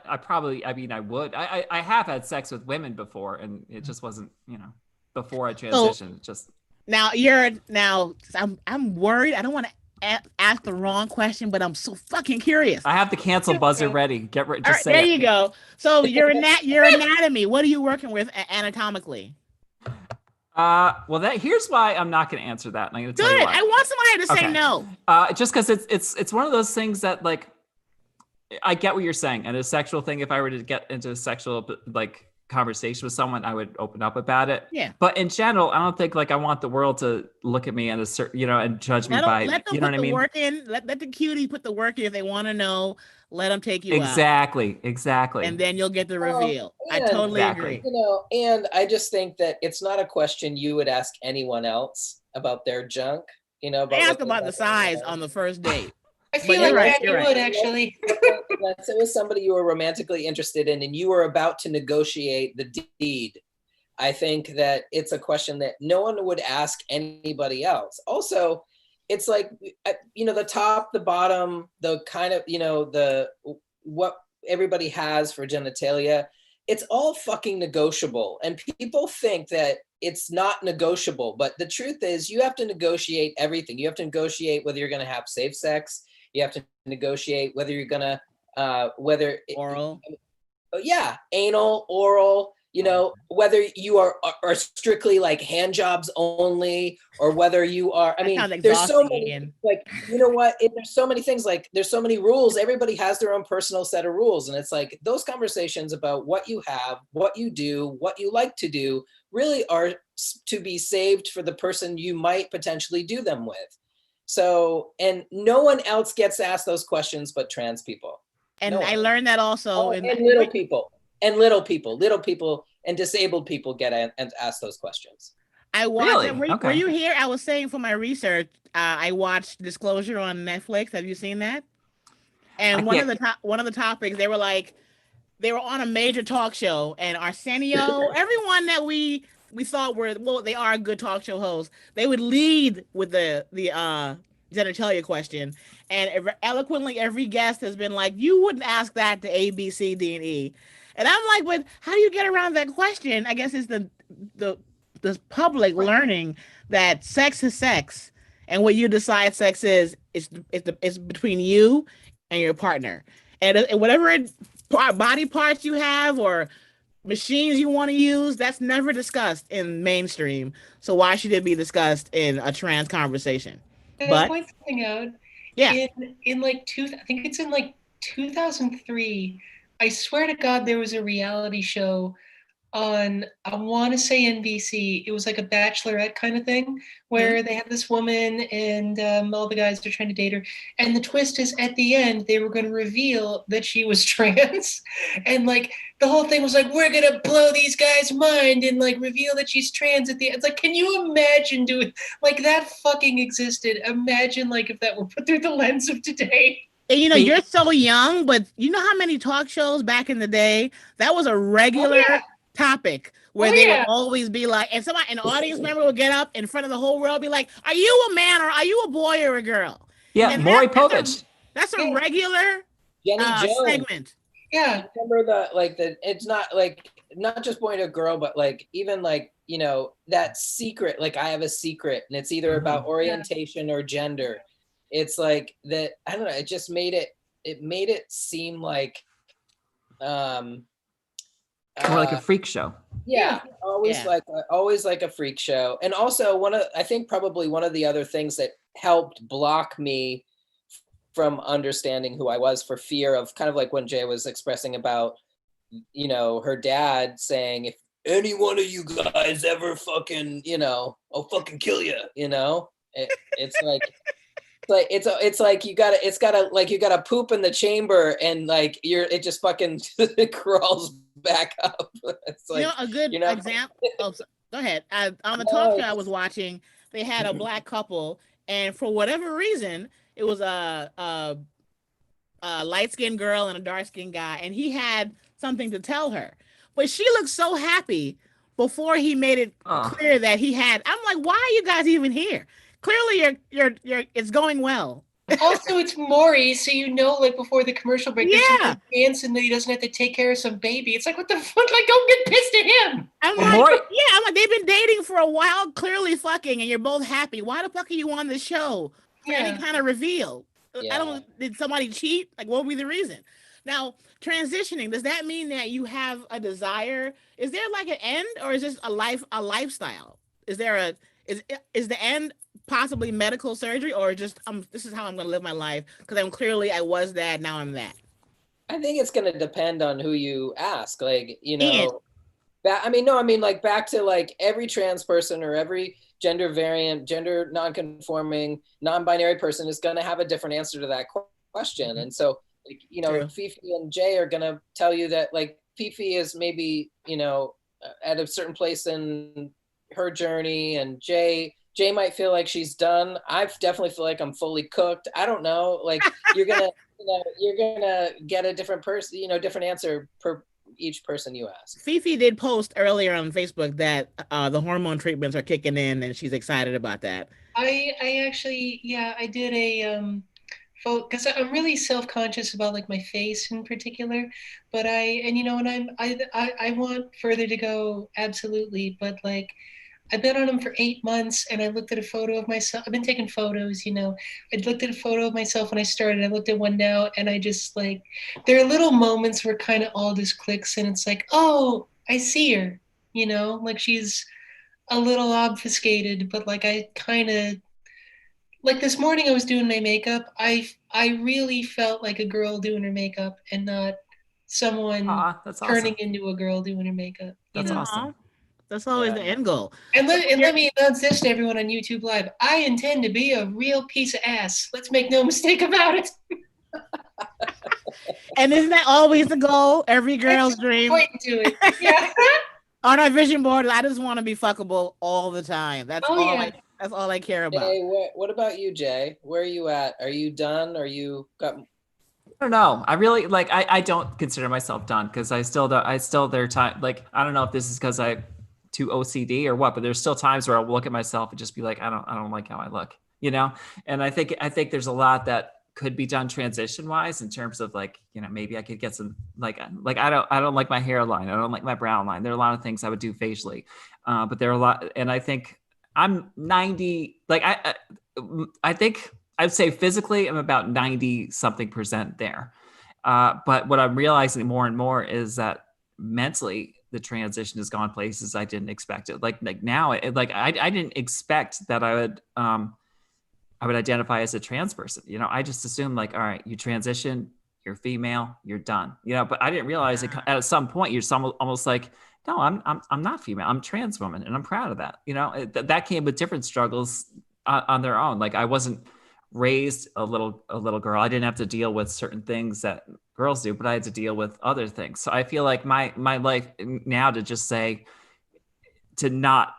would. I have had sex with women before, and it just wasn't, you know, before I transitioned. I'm worried. I don't want to ask the wrong question, but I'm so fucking curious. I have the cancel buzzer ready. Get ready. Just say there it. you go. So your anatomy. What are you working with anatomically? Well, here's why I'm not going to answer that. And I'm going to tell you why. I want somebody to say no. Just because it's one of those things that, like, I get what you're saying, and a sexual thing. If I were to get into a sexual like conversation with someone, I would open up about it. Yeah. But in general, I don't think like I want the world to look at me and and judge me by, let them you know put what I mean? Work in. Let the cutie put the work in. If they want to know, let them take you Exactly. And then you'll get the reveal. I totally agree. You know, and I just think that it's not a question you would ask anyone else about their junk. You know, I ask about the size on the first date. I feel like you would actually. Let's say it was somebody you were romantically interested in, and you were about to negotiate the deed. I think that it's a question that no one would ask anybody else. Also, it's like, the top, the bottom, the kind of, what everybody has for genitalia, it's all fucking negotiable. And people think that it's not negotiable, but the truth is you have to negotiate everything. You have to negotiate whether you're going to have safe sex. You have to negotiate whether you're going to, Oral. yeah, anal, oral, whether you are strictly like hand jobs only, or whether you are, I mean, there's so many, again. like, you know what, there's so many things, like there's so many rules. Everybody has their own personal set of rules. And it's like those conversations about what you have, what you do, what you like to do really are to be saved for the person you might potentially do them with. So, and no one else gets asked those questions but trans people. And I learned that also. And little people and disabled people get and ask those questions. I watched. Really? Were you here? I was saying for my research, I watched Disclosure on Netflix. Have you seen that? And one of the topics, they were on a major talk show, and Arsenio, everyone that we thought they are a good talk show hosts, they would lead with the genitalia question, and eloquently every guest has been like, you wouldn't ask that to A, B, C, D, and E. And I'm like, but how do you get around that question? I guess it's the public learning that sex is sex, and what you decide sex is between you and your partner, and whatever body parts you have or machines you want to use, that's never discussed in mainstream. So why should it be discussed in a trans conversation? Can I point something out? Yeah. In like I think it's in like 2003. I swear to God, there was a reality show on, I want to say NBC. It was like a bachelorette kind of thing where they had this woman and all the guys are trying to date her. And the twist is at the end, they were going to reveal that she was trans. And like the whole thing was like, we're going to blow these guys' mind and like reveal that she's trans at the end. It's like, can you imagine doing like that fucking existed? Imagine like if that were put through the lens of today. And you're so young, but you know how many talk shows back in the day, that was a regular topic where they would always be like, and an audience member would get up in front of the whole world, be like, are you a man or are you a boy or a girl? Yeah, and Maury Povich. That's a regular segment. Yeah. Remember it's not like, not just boy to girl, but like, even like, that secret, like I have a secret, and it's either about orientation or gender. It's like that, I don't know, it just made it seem like more like a freak show. Yeah, always like a freak show. And also I think probably one of the other things that helped block me from understanding who I was, for fear of, kind of like when Jay was expressing about, her dad saying, if any one of you guys ever fucking, I'll fucking kill you, it's like, it's like you gotta poop in the chamber, and like it just fucking it crawls back up. It's like, a good example. Oh, go ahead. On the talk show I was watching, they had a black couple, and for whatever reason, it was a light-skinned girl and a dark-skinned guy, and he had something to tell her, but she looked so happy before he made it clear that he had. I'm like, why are you guys even here? Clearly, you're it's going well. Also, it's Maury, so like before the commercial break, there's dancing that he doesn't have to take care of some baby. It's like, what the fuck? Like, don't get pissed at him. I'm like, they've been dating for a while, clearly fucking, and you're both happy. Why the fuck are you on the show for any kind of reveal? Yeah. Did somebody cheat? Like, what would be the reason? Now, transitioning, does that mean that you have a desire? Is there like an end, or is this a lifestyle? Is the end possibly medical surgery, or just this is how I'm going to live my life, because I was that, now I'm that? I think it's going to depend on who you ask. Like, like back to like every trans person or every gender variant, gender non-conforming, non-binary person is going to have a different answer to that question. Mm-hmm. And so, like, Fifi and Jay are going to tell you that like Fifi is maybe, at a certain place in her journey, and Jay might feel like she's done. I definitely feel like I'm fully cooked. I don't know. Like, you're gonna get a different person, different answer each person you ask. Fifi did post earlier on Facebook that the hormone treatments are kicking in, and she's excited about that. I actually, yeah, I did a because I'm really self-conscious about like my face in particular, but I want further to go, absolutely, but like I've been on them for 8 months, and I looked at a photo of myself. I've been taking photos, you know. I looked at a photo of myself when I started. I looked at one now, and I just like, there are little moments where kind of all this clicks, and it's like, oh, I see her, you know, like she's a little obfuscated, but like I kind of, like this morning I was doing my makeup. I really felt like a girl doing her makeup and not someone That's turning awesome. into a girl doing her makeup, you That's know. awesome. That's always the end goal. And let me announce this to everyone on YouTube Live. I intend to be a real piece of ass. Let's make no mistake about it. And isn't that always the goal? Every girl's dream. Pointing to it. Yeah. On our vision board, I just want to be fuckable all the time. That's Oh all yeah. that's all I care about. Jay, what about you, Jay? Where are you at? Are you done? Are you got? I don't know. I really like. I don't consider myself done because I still don't. There are time. Like I don't know if this is because I too OCD or what, but there's still times where I'll look at myself and just be like, I don't like how I look, you know. And I think there's a lot that could be done transition wise in terms of like, you know, maybe I could get some like I don't like my hairline. I don't like my brow line. There are a lot of things I would do facially, but there are a lot, and I think I'm 90. Like I think I'd say physically I'm about 90 something percent there. But what I'm realizing more and more is that mentally the transition has gone places I didn't expect it. Like now, I didn't expect that I would identify as a trans person. You know, I just assumed like, all right, you transition, you're female, you're done. You know, but I didn't realize it, at some point you're almost like, no, I'm not female. I'm a trans woman, and I'm proud of that. You know, that came with different struggles on their own. Like I wasn't raised a little girl. I didn't have to deal with certain things that girls do, but I had to deal with other things. So I feel like my life now to just say to not,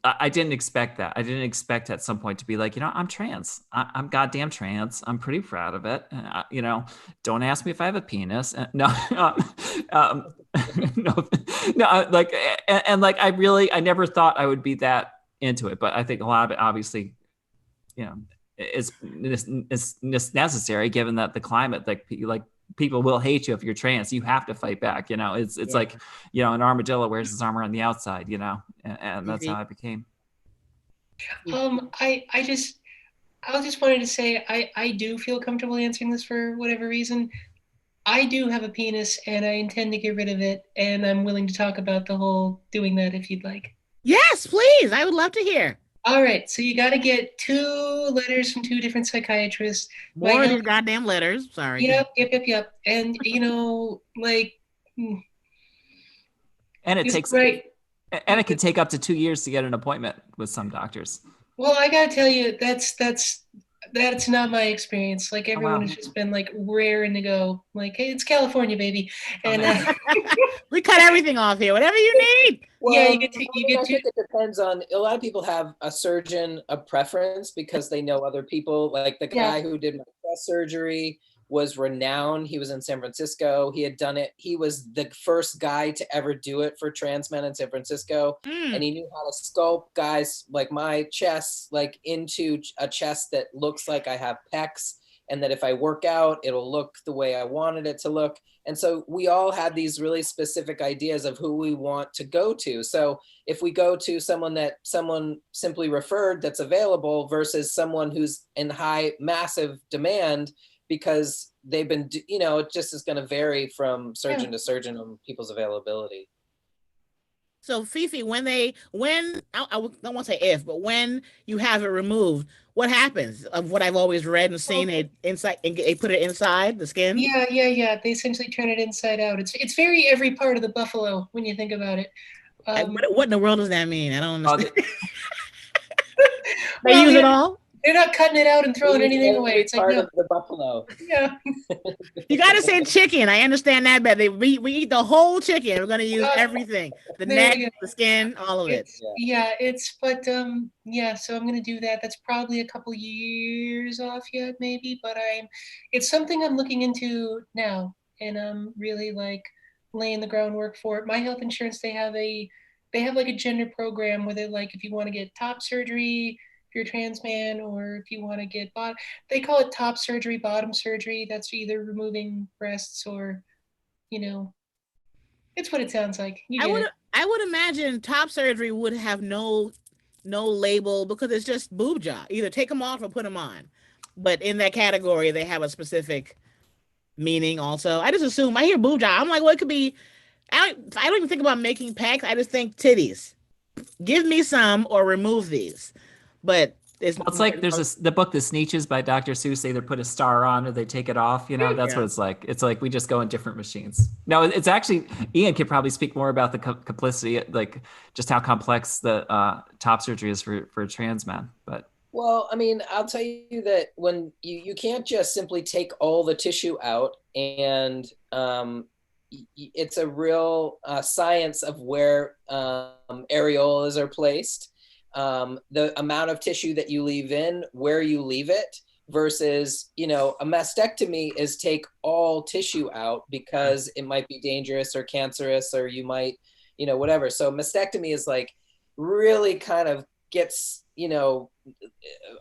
I didn't expect that. I didn't expect at some point to be like, you know, I'm trans. I'm goddamn trans. I'm pretty proud of it. You know, don't ask me if I have a penis. No, no, no. Like, and like, I never thought I would be that into it. But I think a lot of it, obviously, you know, is necessary given that the climate, like people will hate you if you're trans. You have to fight back. You know, it's like, you know, an armadillo wears his armor on the outside, you know, and that's how I became. I just wanted to say I do feel comfortable answering this for whatever reason. I do have a penis and I intend to get rid of it, and I'm willing to talk about the whole doing that if you'd like. Yes, please. I would love to hear. All right, so you got to get 2 letters from 2 different psychiatrists. More of these goddamn letters. Sorry. Yep. And you know, like, and it takes right. And it can take up to 2 years to get an appointment with some doctors. Well, I gotta tell you, that's not my experience. Like everyone has just been like raring to go. Like, hey, it's California, baby, and we cut everything off here. Whatever you need. Well, yeah, you get to. I think it depends on. A lot of people have a surgeon of preference because they know other people. Like the guy who did my breast surgery was renowned. He was in San Francisco. He had done it. He was the first guy to ever do it for trans men in San Francisco. And he knew how to sculpt guys like my chest, like into a chest that looks like I have pecs. And that if I work out, it'll look the way I wanted it to look. And so we all had these really specific ideas of who we want to go to. So if we go to someone that someone simply referred that's available versus someone who's in high, massive demand, because they've been, you know, it just is going to vary from surgeon to surgeon on people's availability. So Fifi, when I don't want to say if, but when you have it removed, what happens? Of what I've always read and seen, it inside and they put it inside the skin. Yeah. They essentially turn it inside out. It's very every part of the buffalo when you think about it. What in the world does that mean? I don't understand. They well, use it all. They're not cutting it out and throwing anything away. It's part like of the buffalo. Yeah. You got to say chicken. I understand that, but we eat the whole chicken. We're gonna use everything: the neck, the skin, all of it. Yeah. So I'm gonna do that. That's probably a couple years off yet, maybe. But it's something I'm looking into now, and I'm really like laying the groundwork for it. My health insurance, they have like a gender program where they like if you want to get top surgery if you're a trans man, or if you want to get bottom, they call it top surgery, bottom surgery. That's either removing breasts or, you know, it's what it sounds like. You I get would it. I would imagine top surgery would have no label because it's just boob job. Either take them off or put them on. But in that category, they have a specific meaning. Also, I just assume I hear boob job. I'm like, well, it could be. I don't even think about making packs. I just think titties. Give me some or remove these. But it's Well, it's like there's the book The Sneetches by Dr. Seuss. They either put a star on or they take it off. You know, that's Yeah. what it's like. It's like we just go in different machines. No, it's actually Ian could probably speak more about the complicity, like just how complex the top surgery is for a trans man. But Well, I mean, I'll tell you that when you can't just simply take all the tissue out, and it's a real science of where areolas are placed, the amount of tissue that you leave in, where you leave it, versus, you know, a mastectomy is take all tissue out because it might be dangerous or cancerous, or you might, you know, whatever. So mastectomy is like really kind of gets, you know,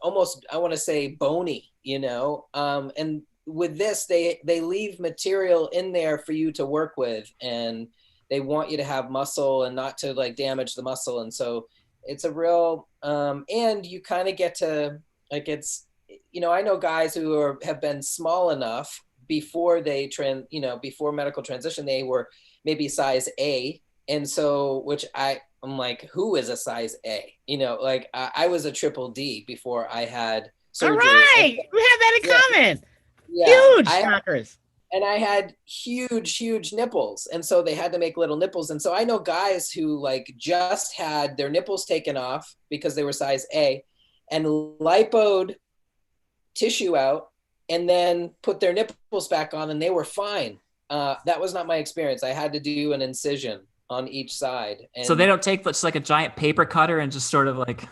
almost, I want to say bony, you know, and with this, they leave material in there for you to work with, and they want you to have muscle and not to like damage the muscle. And so it's a real, and you kind of get to like, it's, you know, I know guys who have been small enough before they before medical transition, they were maybe size A. And so, which I'm like, who is a size A? You know, like I was a triple D before I had surgery. All right, we have that in common. Yeah, Huge knockers. And I had huge nipples. And so they had to make little nipples. And so I know guys who like just had their nipples taken off because they were size A and lipoed tissue out and then put their nipples back on, and they were fine. That was not my experience. I had to do an incision on each side. And so they don't take just like a giant paper cutter and just sort of like.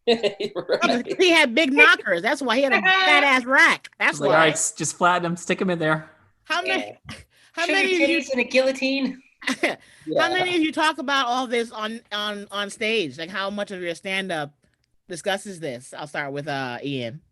Right. He had big knockers. That's why he had a fat ass rack. That's like, why. all right, just flatten them, stick them in there. How many? How Sugar many of you? titties and a guillotine. How many of you talk about all this on stage? Like how much of your stand up discusses this? I'll start with Ian.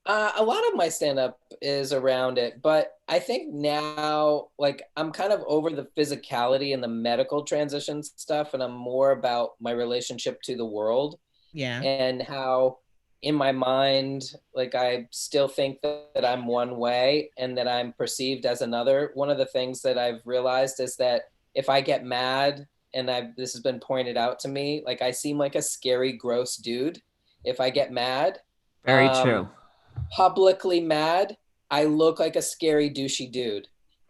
A lot of my stand-up is around it, but I think now, like, I'm kind of over the physicality and the medical transition stuff, and I'm more about my relationship to the world. Yeah. And how in my mind, like, I still think that I'm one way and that I'm perceived as another. One of the things that I've realized is that if I get mad, and this has been pointed out to me, like, I seem like a scary, gross dude if I get mad. Very true. Publicly mad, I look like a scary douchey dude.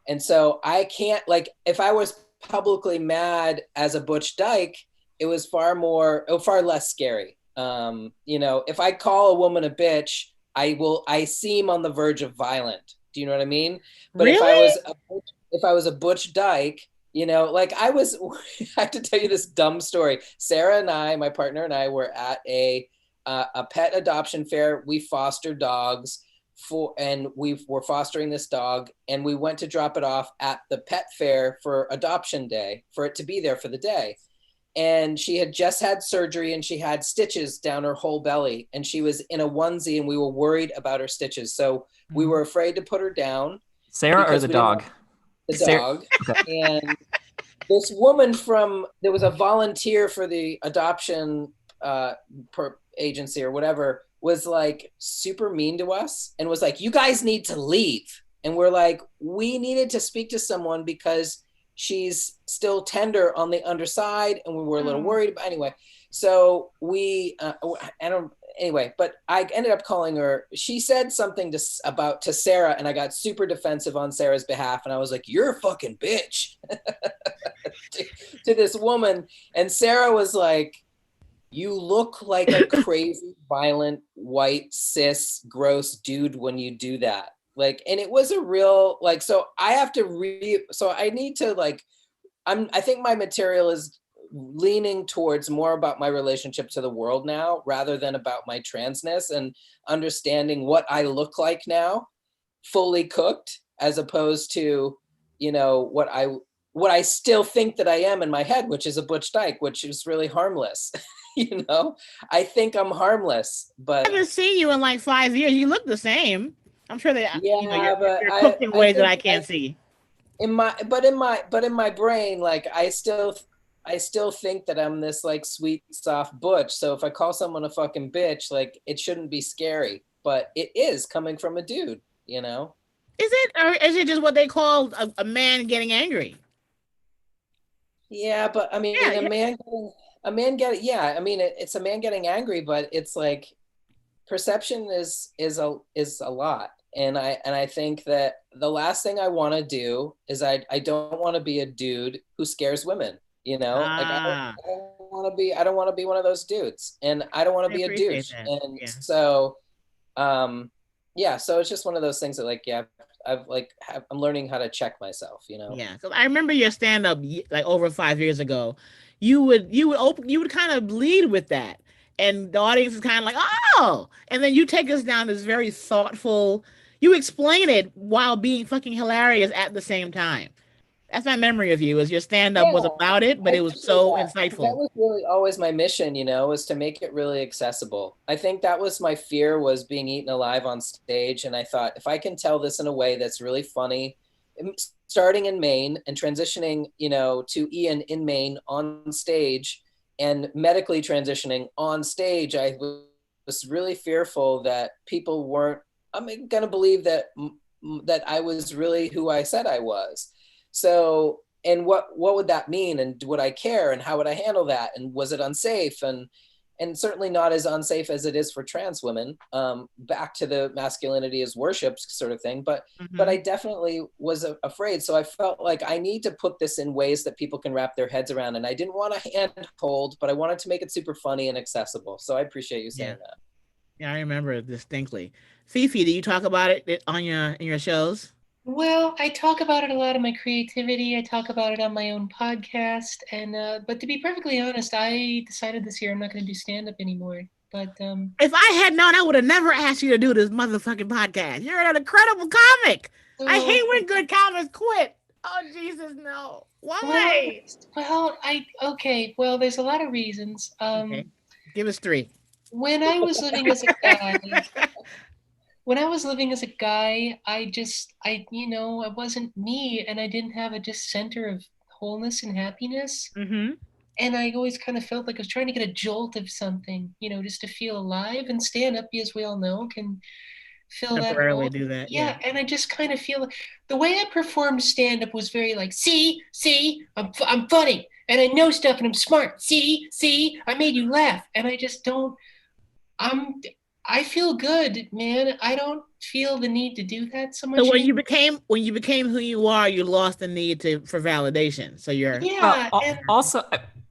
And so I can't, like, if I was publicly mad as a butch dyke, it was far less scary. You know, if I call a woman a bitch, I seem on the verge of violent. Do you know what I mean? But really? if I was a butch dyke, you know, like I have to tell you this dumb story. Sarah and I, my partner and I, were at a pet adoption fair. We foster dogs and we were fostering this dog, and we went to drop it off at the pet fair for adoption day, for it to be there for the day. And she had just had surgery and she had stitches down her whole belly, and she was in a onesie, and we were worried about her stitches. So we were afraid to put her down. Sarah or the dog? The dog. Okay. And this woman there was a volunteer for the adoption agency or whatever, was like super mean to us and was like, you guys need to leave. And we're like, we needed to speak to someone because she's still tender on the underside, and we were a little worried. But anyway, so we but I ended up calling her. She said something to Sarah, and I got super defensive on Sarah's behalf, and I was like, you're a fucking bitch to this woman. And Sarah was like, you look like a crazy, violent, white, cis, gross dude when you do that. Like, and it was a real, like, so I have to so I need to, like, I think my material is leaning towards more about my relationship to the world now, rather than about my transness, and understanding what I look like now, fully cooked, as opposed to, you know, what I what I still think that I am in my head, which is a butch dyke, which is really harmless. You know, I think I'm harmless, I but haven't seen you in like 5 years. You look the same. I'm sure that yeah, but you're cooked in I ways that think I can't see. in my brain, like I still think that I'm this like sweet, soft butch. So if I call someone a fucking bitch, like it shouldn't be scary, but it is coming from a dude, you know? Is it, or is it just what they call a man getting angry? Yeah, but I Yeah, mean, yeah. a man getting, yeah, I mean, it's a man getting angry, but it's like perception is a lot. And I think that the last thing I want to do is I don't want to be a dude who scares women, you know? Like Ah, I don't want to be one of those dudes, and I don't want to I be a appreciate douche. that. And Yeah. so yeah, so it's just one of those things that like yeah, I'm learning how to check myself, you know? Yeah, because I remember your stand up like over 5 years ago. You would kind of lead with that, and the audience is kind of like, oh, and then you take us down this very thoughtful. You explain it while being fucking hilarious at the same time. That's my memory of you. Is your stand up Yeah, was about it, but I it was appreciate so that. That insightful. was really always my mission, you know, was to make it really accessible. I think that was my fear, was being eaten alive on stage. And I thought, if I can tell this in a way that's really funny, starting in Maine and transitioning, you know, to Ian in Maine on stage and medically transitioning on stage, I was really fearful that people weren't, I'm going to believe that I was really who I said I was. So, and what would that mean, and would I care, and how would I handle that, and was it unsafe, and certainly not as unsafe as it is for trans women, back to the masculinity as worship sort of thing, but I Hmm. definitely was afraid. So I felt like I need to put this in ways that people can wrap their heads around, and I didn't want to handhold, but I wanted to make it super funny and accessible. So I appreciate you Yeah, saying that. yeah, I remember it distinctly. Fifi, do you talk about it on your in your shows? Well, I talk about it a lot in my creativity. I talk about it on my own podcast, and but to be perfectly honest, I decided this year I'm not going to do stand up anymore. But If I had known, I would have never asked you to do this motherfucking podcast. You're an incredible comic. I so hate when good comics quit. Oh Jesus, no. well, Why? I okay. Well, there's a lot of reasons. Okay, give us three. When I was living as a guy, when I was living as a guy, I wasn't me, and I didn't have a just center of wholeness and happiness. Mm-hmm. And I always kind of felt like I was trying to get a jolt of something, just to feel alive. And stand up, as we all know, can fill that Temporarily hole. do that. Yeah. Yeah, and I just kind of feel the way I performed stand up was very like, see, I'm funny and I know stuff and I'm smart. See, I made you laugh, and I just don't. I'm. I feel good, man. I don't feel the need to do that so So much anymore. when you became who you are, you lost the need to for validation. So you're Yeah, and Also,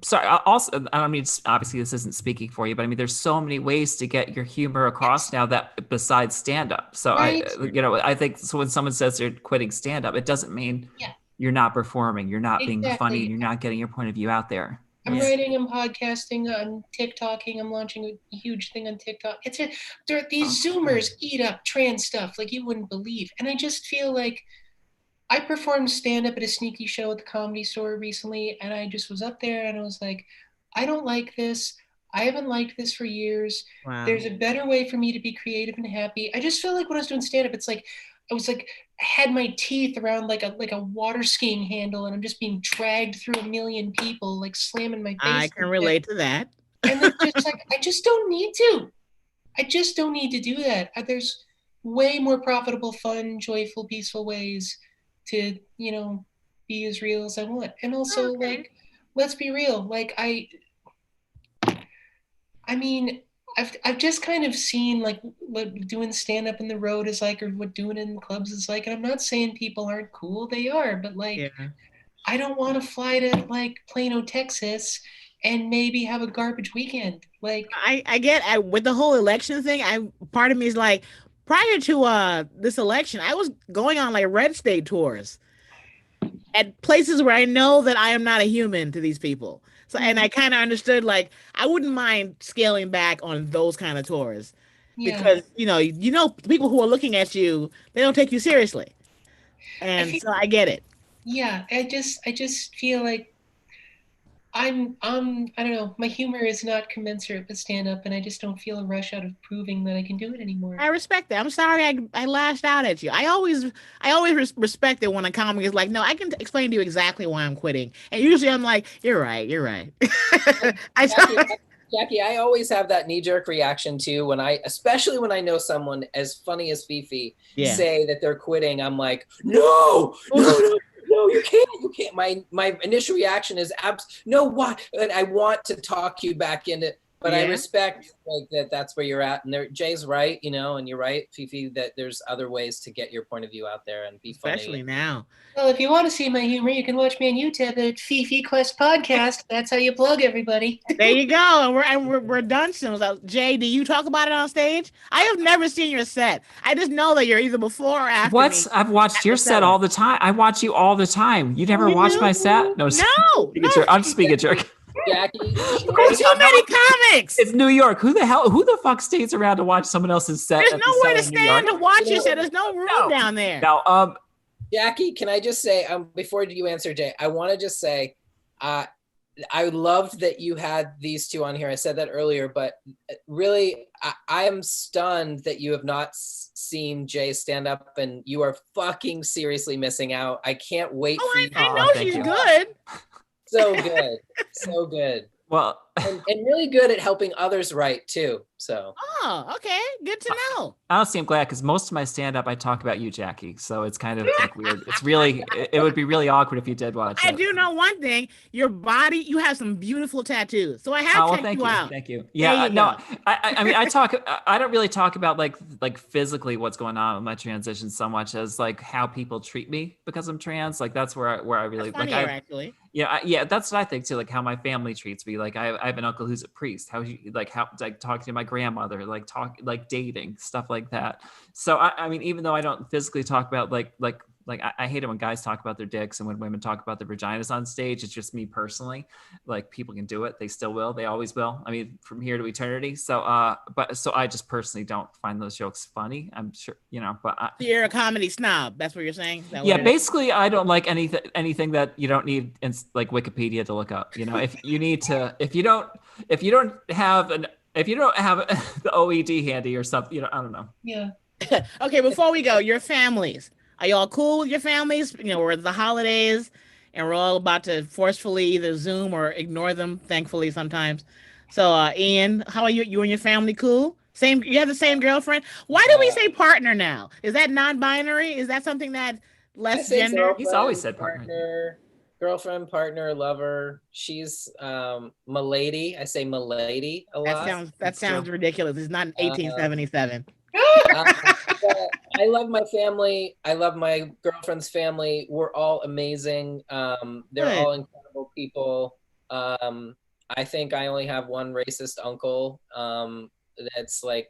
sorry. Also, I don't mean, obviously this isn't speaking for you, but I mean, there's so many ways to get your humor across yes, now that besides stand up. So right. I think so when someone says they're quitting stand up, it doesn't mean Yeah, you're not performing, you're not being funny, and exactly. you're not getting your point of view out there. I'm yeah. writing, I'm podcasting, I'm TikToking, I'm launching a huge thing on TikTok. These Oh. Zoomers eat up trans stuff like you wouldn't believe. And I just feel like I performed stand up at a sneaky show at the Comedy Store recently, and I just was up there and I was like, I don't like this. I haven't liked this for years. Wow. There's a better way for me to be creative and happy. I just feel like when I was doing stand up, it's like I was like I had my teeth around like a water skiing handle, and I'm just being dragged through a million people, like slamming my I face can and shit. relate to that. And it's just like I just don't need to. I just don't need to do that. There's way more profitable, fun, joyful, peaceful ways to, be as real as I want. And also, Okay. like, let's be real. Like, I mean, I've just kind of seen like what doing stand up in the road is like, or what doing it in clubs is like. And I'm not saying people aren't cool; they are. But like, Yeah. I don't want to fly to like Plano, Texas, and maybe have a garbage weekend. Like, I get with the whole election thing. I part of me is like, prior to this election, I was going on like red state tours at places where I know that I am not a human to these people. So and I kind of understood like I wouldn't mind scaling back on those kind of tours yeah, because people who are looking at you, they don't take you seriously. I And feel so I get it. yeah, I just feel like I don't know, my humor is not commensurate with stand up, and I just don't feel a rush out of proving that I can do it anymore. I respect that. I'm sorry I lashed out at you. I always respect it when a comic is like, no, I can explain to you exactly why I'm quitting. And usually I'm like, you're right, you're right. I Jackie, don't, Jackie, I always have that knee-jerk reaction too when especially when I know someone as funny as Fifi yeah. say that they're quitting. I'm like, no, no, no, no, you can't, you can't. My initial reaction is no, what? And I want to talk you back into, but I Yeah, respect like that. That's where you're at, and Jay's right, and you're right, Fifi, that there's other ways to get your point of view out there and be funny. especially now. Well, if you want to see my humor, you can watch me on YouTube at Fifi Quest Podcast. That's how you plug, everybody. There you go. And we're done soon. So, Jay, do you talk about it on stage? I have never seen your set. I just know that you're either before or after What? me I've watched at your the set cellar. all the time. I watch you all the time. You Oh, never you watched my do? set? No, No, no. I'm just being a jerk. Jackie, There's too many comics. It's New York. Who the fuck stays around to watch someone else's set There's at the nowhere cellar to in New York? stand to watch You your know, set. There's no room No. down there. Now, Jackie, can I just say, before you answer, Jay, I want to just say, I loved that you had these two on here. I said that earlier, but really, I am stunned that you have not seen Jay stand up, and you are fucking seriously missing out. I can't wait Oh, for you. I Aw, know thank she's you. good. So good, so good, well, and really good at helping others write too. So Oh, okay. Good to know. honestly, I'm glad because most of my stand-up I talk about you, Jackie. So it's kind of like weird. It's really, it would be really awkward if you did watch I it. do know one thing. Your body, you have some beautiful tattoos. So I have Oh, well, checked thank you you, out. thank you. There Yeah, you no, go. I mean, I don't really talk about like physically what's going on with my transition so much as like how people treat me because I'm trans. Like that's where I really That's like funnier, actually. yeah, that's what I think too. Like how my family treats me. Like I have an uncle who's a priest. How like talking to my grandmother, like dating stuff like that. So I mean, even though I don't physically talk about like I hate it when guys talk about their dicks and when women talk about their vaginas on stage. It's just me personally. Like people can do it. They still will. They always will. I mean, from here to eternity. So so I just personally don't find those jokes funny. I'm sure, but So you're a comedy snob. That's what you're saying? Is that yeah, what it is? basically I don't like anything that you don't need like Wikipedia to look up. If you need to, if you don't have the OED handy or something, I don't know. Yeah. Okay, before we go, your families. Are y'all cool with your families? We're the holidays and we're all about to forcefully either Zoom or ignore them, thankfully, sometimes. So, Ian, how are you? You and your family cool? Same, you have the same girlfriend? Why do we say partner now? Is that non-binary? Is that something that I less say gender? He's always said partner. girlfriend, partner, lover. She's milady. I say milady a That lot. sounds That's true. ridiculous. It's not 1877. But I love my family. I love my girlfriend's family. We're all amazing. They're Good. all incredible people. I think I only have one racist uncle. That's like,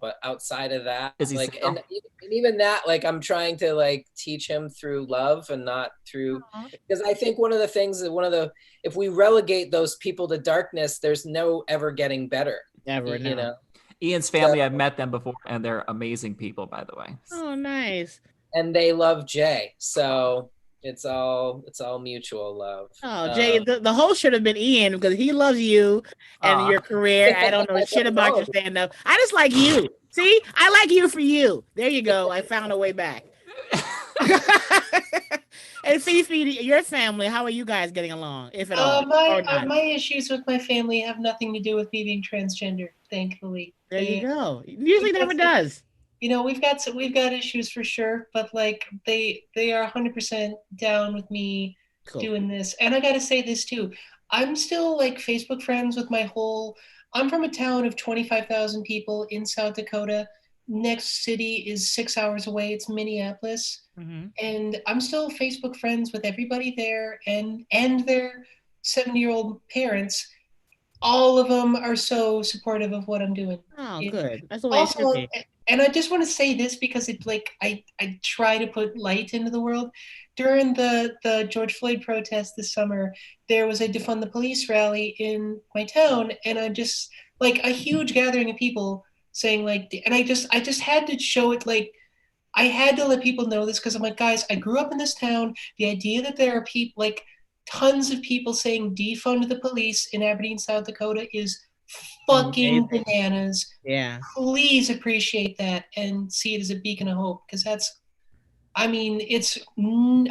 but outside of that, Is he like, single? and even that, like, I'm trying to like teach him through love and not through, because I think one of the things that if we relegate those people to darkness, there's no ever getting better. Never, you no. know. Ian's family, I've met them before, and they're amazing people, by the way. Oh, nice. And they love Jay, so it's all mutual love. Oh, Jay, the host should have been Ian because he loves you and Aw. your career. I don't know shit about your stand up. I just like you. See, I like you for you. There you go. I found a way back. And Fifi, your family, how are you guys getting along, if at all? or not? My issues with my family have nothing to do with me being transgender, thankfully. There you go. Usually never does. We've got issues for sure, but like they are 100% down with me Cool. doing this. And I got to say this too. I'm still like Facebook friends with I'm from a town of 25,000 people in South Dakota. Next city is 6 hours away. It's Minneapolis. Mm-hmm. And I'm still Facebook friends with everybody there and their 70-year-old parents. All of them are so supportive of what I'm doing. Oh, good. That's the way it should Also, be. and I just want to say this because it's like I try to put light into the world. During the George Floyd protest this summer, there was a defund the police rally in my town, and I just like a huge gathering of people saying like, and I just had to show it like I had to let people know this because I'm like, guys, I grew up in this town. The idea that there are people, like tons of people saying defund the police in Aberdeen, South Dakota is fucking Amazing. bananas. Yeah. Please appreciate that and see it as a beacon of hope because I mean,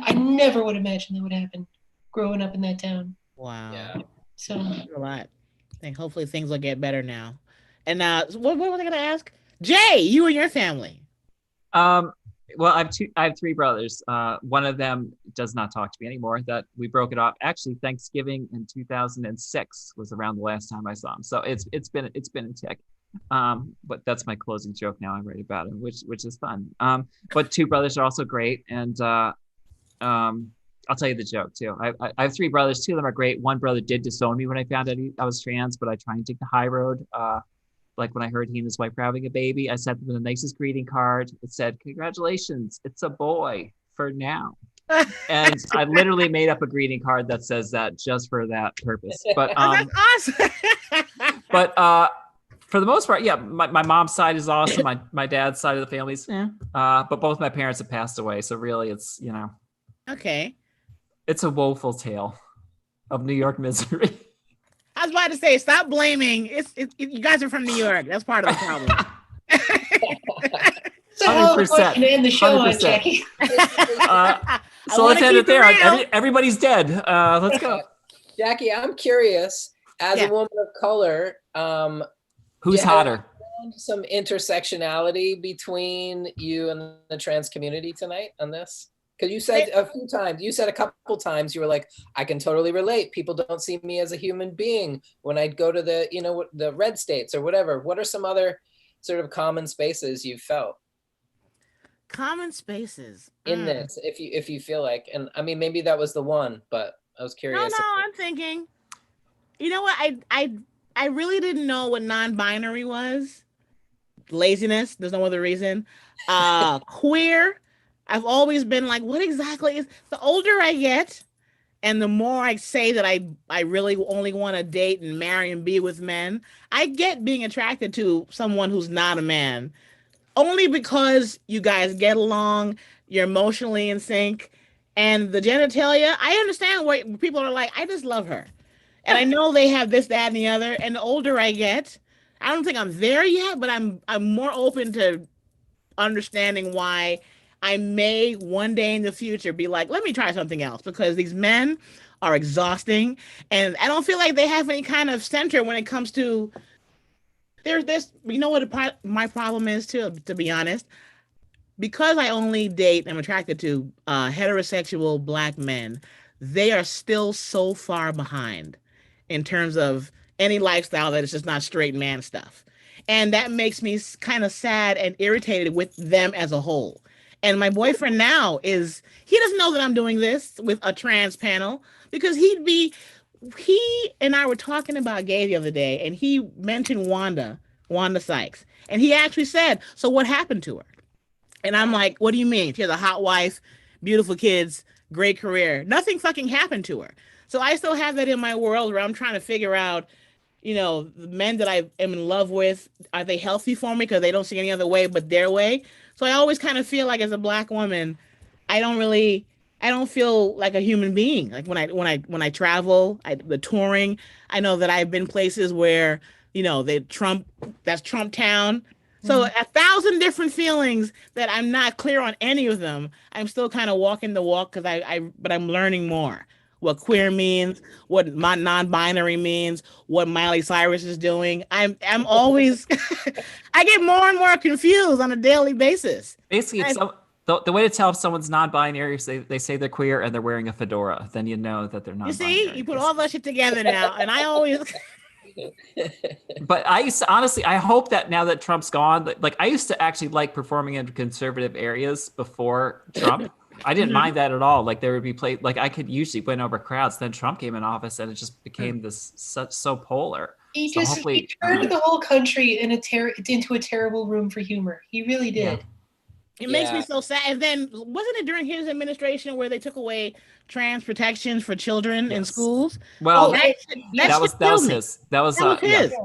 I never would imagine that would happen growing up in that town. Wow. Yeah. So, A lot. I think hopefully things will get better now. And what was I gonna ask? Jay, you and your family. Um, well, I have three brothers. One of them does not talk to me anymore. That we broke it off. Actually, Thanksgiving in 2006 was around the last time I saw him. So it's been a tick. But that's my closing joke now. I write about it, which is fun. But two brothers are also great, and I'll tell you the joke too. I have three brothers. Two of them are great. One brother did disown me when I found out I was trans, but I try and take the high road. Like when I heard he and his wife were having a baby, I sent them the nicest greeting card. It said, "Congratulations, it's a boy for now." And I literally made up a greeting card that says that just for that purpose. But That's awesome. but for the most part, yeah, my mom's side is awesome. My dad's side of the family's, but both my parents have passed away, so really, it's Okay. it's a woeful tale of New York misery. I was about to say, stop blaming. You guys are from New York. That's part of the problem. it's a hell of a 100%, question to end the show on, 100%. Jackie. So let's end it there. Everybody's dead. Let's go. Jackie, I'm curious, as a woman of color, Who's hotter? some intersectionality between you and the trans community tonight on this? Because you said a couple times, you were like, I can totally relate. People don't see me as a human being when I go to the red states or whatever. What are some other sort of common spaces you felt Common spaces in this, if you feel like? And I mean, maybe that was the one, but I was curious. No, I'm thinking. You know what? I really didn't know what non-binary was. Laziness. There's no other reason. Queer. I've always been like, what exactly is? The older I get, and the more I say that I really only want to date and marry and be with men, I get being attracted to someone who's not a man, only because you guys get along, you're emotionally in sync, and the genitalia. I understand what people are like. I just love her, and I know they have this, that, and the other. And the older I get, I don't think I'm there yet, but I'm more open to understanding why I may one day in the future be like, let me try something else, because these men are exhausting, and I don't feel like they have any kind of center when it comes to there's this. You know what my problem is too, to be honest, because I only date, I'm attracted to heterosexual black men. They are still so far behind in terms of any lifestyle that is just not straight man stuff. And that makes me kind of sad and irritated with them as a whole. And my boyfriend now he doesn't know that I'm doing this with a trans panel, because he and I were talking about gay the other day, and he mentioned Wanda Sykes. And he actually said, so what happened to her? And I'm like, what do you mean? She has a hot wife, beautiful kids, great career. Nothing fucking happened to her. So I still have that in my world where I'm trying to figure out, the men that I am in love with, are they healthy for me because they don't see any other way but their way? So I always kind of feel like, as a black woman, I don't feel like a human being. Like when I travel, the touring, I know that I've been places where, that's Trump town. So 1,000 different feelings that I'm not clear on any of them. I'm still kind of walking the walk, but I'm learning more. What queer means, what my non-binary means, what Miley Cyrus is doing. I'm always I get more and more confused on a daily basis. Basically, the way to tell if someone's non-binary is they say they're queer and they're wearing a fedora. Then you know that they're non-binary. You see, you put all that shit together now, and I always. But I used to, honestly, I hope that now that Trump's gone, like I used to actually like performing in conservative areas before Trump. I didn't mind that at all. Like there would be like I could usually win over crowds. Then Trump came in office, and it just became so polar. He turned the whole country into a terrible room for humor. He really did. Yeah. It makes me so sad. And then wasn't it during his administration where they took away trans protections for children in schools? Well, that was his. That was his. Yeah.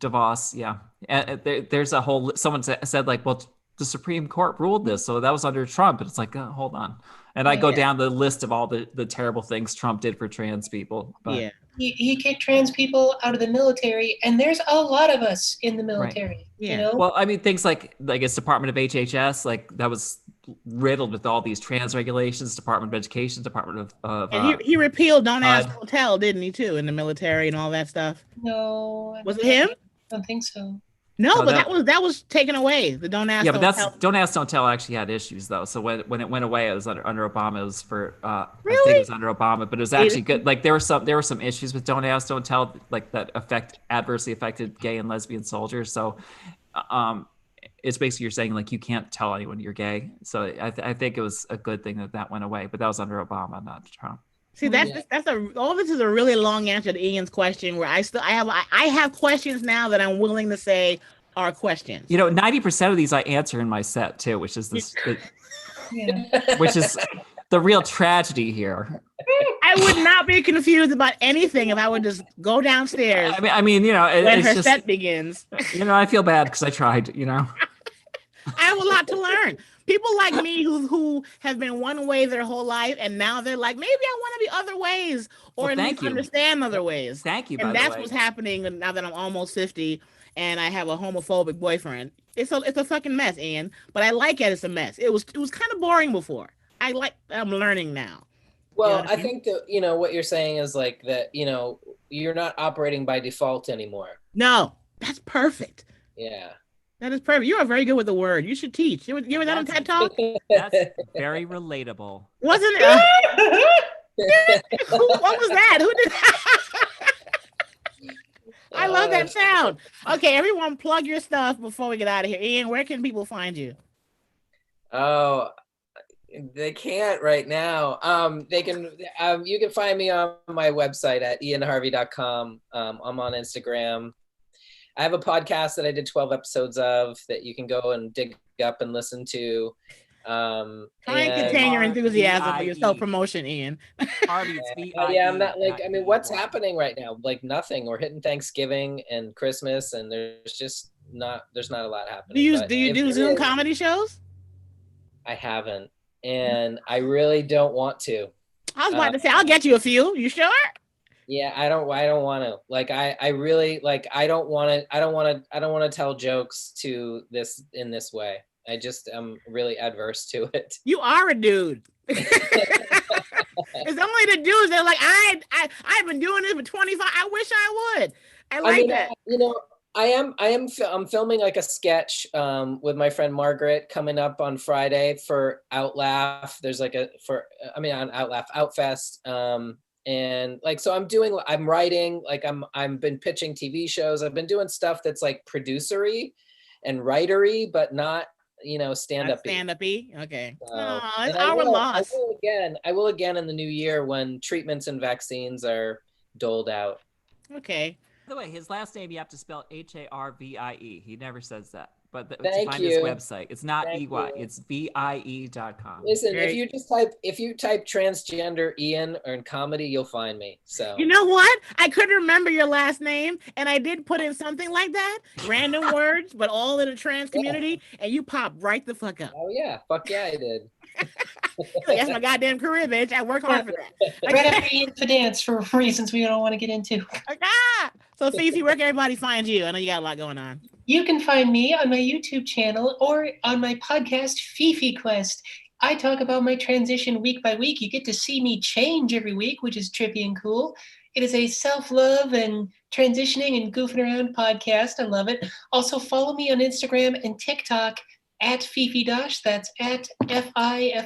DeVos, yeah. And there's a whole. Someone said like, well, the Supreme Court ruled this, so that was under Trump. And it's like, hold on. And I go down the list of all the terrible things Trump did for trans people. But Yeah. He kicked trans people out of the military, and there's a lot of us in the military. Right. Yeah. You know? Well, I mean, things like its Department of HHS, like that was riddled with all these trans regulations. Department of Education, Department of And he repealed Don't Ask, HUD. Don't Tell, didn't he, too, in the military and all that stuff? No. Was it him? I don't think so. No, No, but that was taken away. The Don't Ask, Yeah, but Don't that's Tell. Don't Ask, Don't Tell actually had issues though. So when it went away, it was under Obama. It was for I think Really? it was under Obama, but it was actually good. Like there were some issues with Don't Ask, Don't Tell, like that adversely affected gay and lesbian soldiers. So it's basically you're saying like you can't tell anyone you're gay. So I think it was a good thing that went away, but that was under Obama, not Trump. See, all this is a really long answer to Ian's question. Where I have questions now that I'm willing to say are questions. 90% of these I answer in my set too, which is Yeah. which is the real tragedy here. I would not be confused about anything if I would just go downstairs I mean, when it's her just, set begins. I feel bad because I tried. I have a lot to learn. People like me who have been one way their whole life, and now they're like, maybe I want to be other ways, or at least understand other ways. Thank you. And that's what's happening now that I'm almost 50 and I have a homophobic boyfriend. It's a fucking mess, Ian. But I like it. It's a mess. It was kind of boring before. I'm learning now. Well, I think that what you're saying is like that. You're not operating by default anymore. No, that's perfect. Yeah. That is perfect. You are very good with the word. You should teach. You ever done a TED Talk? That's very relatable. Wasn't it? What was that? Who did that? I love that sound. Okay, everyone plug your stuff before we get out of here. Ian, where can people find you? Oh, they can't right now. They can. You can find me on my website at ianharvey.com. I'm on Instagram. I have a podcast that I did 12 episodes of that you can go and dig up and listen to. Try and contain your enthusiasm for your self-promotion, Ian. Yeah, I'm not like, what's happening right now? Like nothing. We're hitting Thanksgiving and Christmas, and there's not a lot happening. Do you do Zoom comedy shows? I haven't, and I really don't want to. I was about to say, I'll get you a few. You sure? Yeah, I don't want to. Like, I really like. I don't want to tell jokes in this way. I'm really adverse to it. You are a dude. It's only the dudes that are like, I've been doing this for 25. I wish I would. I like that. I'm filming like a sketch with my friend Margaret coming up on Friday for Outlaugh. There's like on Outlaugh Outfest. And like, so I'm writing, like I've been pitching TV shows. I've been doing stuff that's like producery and writery, but not, stand-up. Stand-up-y? Okay. So, it's our loss. I will again in the new year when treatments and vaccines are doled out. Okay. By the way, his last name you have to spell Harvie. He never says that. But to find you. his website, it's not EY, it's VIE.com. Listen, if you type transgender Ian or in comedy, you'll find me. So you know what? I couldn't remember your last name, and I did put in something like that, random words, but all in the trans community, and you popped right the fuck up. Oh yeah, fuck yeah, I did. That's my goddamn career, bitch. I work hard for that. Right after Ian for dance for reasons we don't want to get into. So Fifi, where can everybody find you? I know you got a lot going on. You can find me on my YouTube channel or on my podcast, Fifi Quest. I talk about my transition week by week. You get to see me change every week, which is trippy and cool. It is a self-love and transitioning and goofing around podcast. I love it. Also, follow me on Instagram and TikTok at Fifi Dosh. That's at FIFIDOSCH.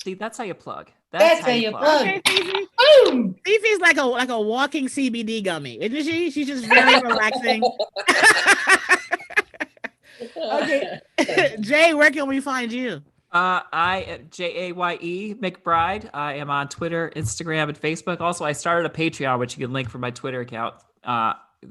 See, that's how you plug. That's how you plug. Okay, Fifi. Boom! Fifi's like a walking CBD gummy, isn't she? She's just very relaxing. Okay. Jay, where can we find you? I JAYE McBride. I am on Twitter, Instagram, and Facebook. Also, I started a Patreon, which you can link from my Twitter account,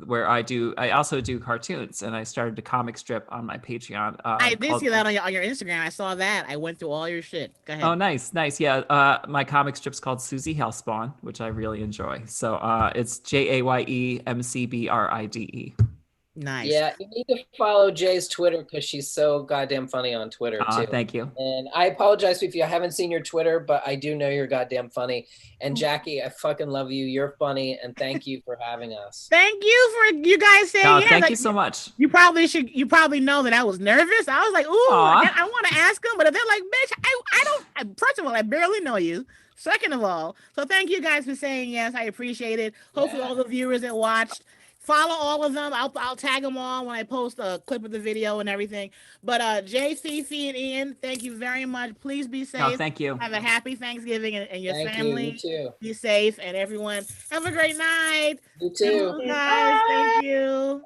where I also do cartoons, and I started a comic strip on my Patreon. I did see that on your Instagram. I saw that. I went through all your shit. Go ahead. Oh, nice. Yeah, my comic strip's called Susie Hellspawn, which I really enjoy. So it's JAYE MCBRIDE. Nice. Yeah, you need to follow Jay's Twitter because she's so goddamn funny on Twitter too. Thank you. And I apologize if you haven't seen your Twitter, but I do know you're goddamn funny. And Jackie, I fucking love you. You're funny, and thank you for having us. Thank you for you guys saying Oh, yes. thank you so much. You probably know that I was nervous. I was like, ooh, I want to ask them, but they're like, bitch, I don't. First of all, I barely know you. Second of all, so thank you guys for saying yes. I appreciate it. Hopefully, all the viewers that watched follow all of them. I'll tag them all when I post a clip of the video and everything. But Jay, Fifi, and Ian, thank you very much. Please be safe. No, thank you. Have a happy Thanksgiving and your Thank family. you. You too. Be safe, and everyone have a great night. You too. Guys, thank you.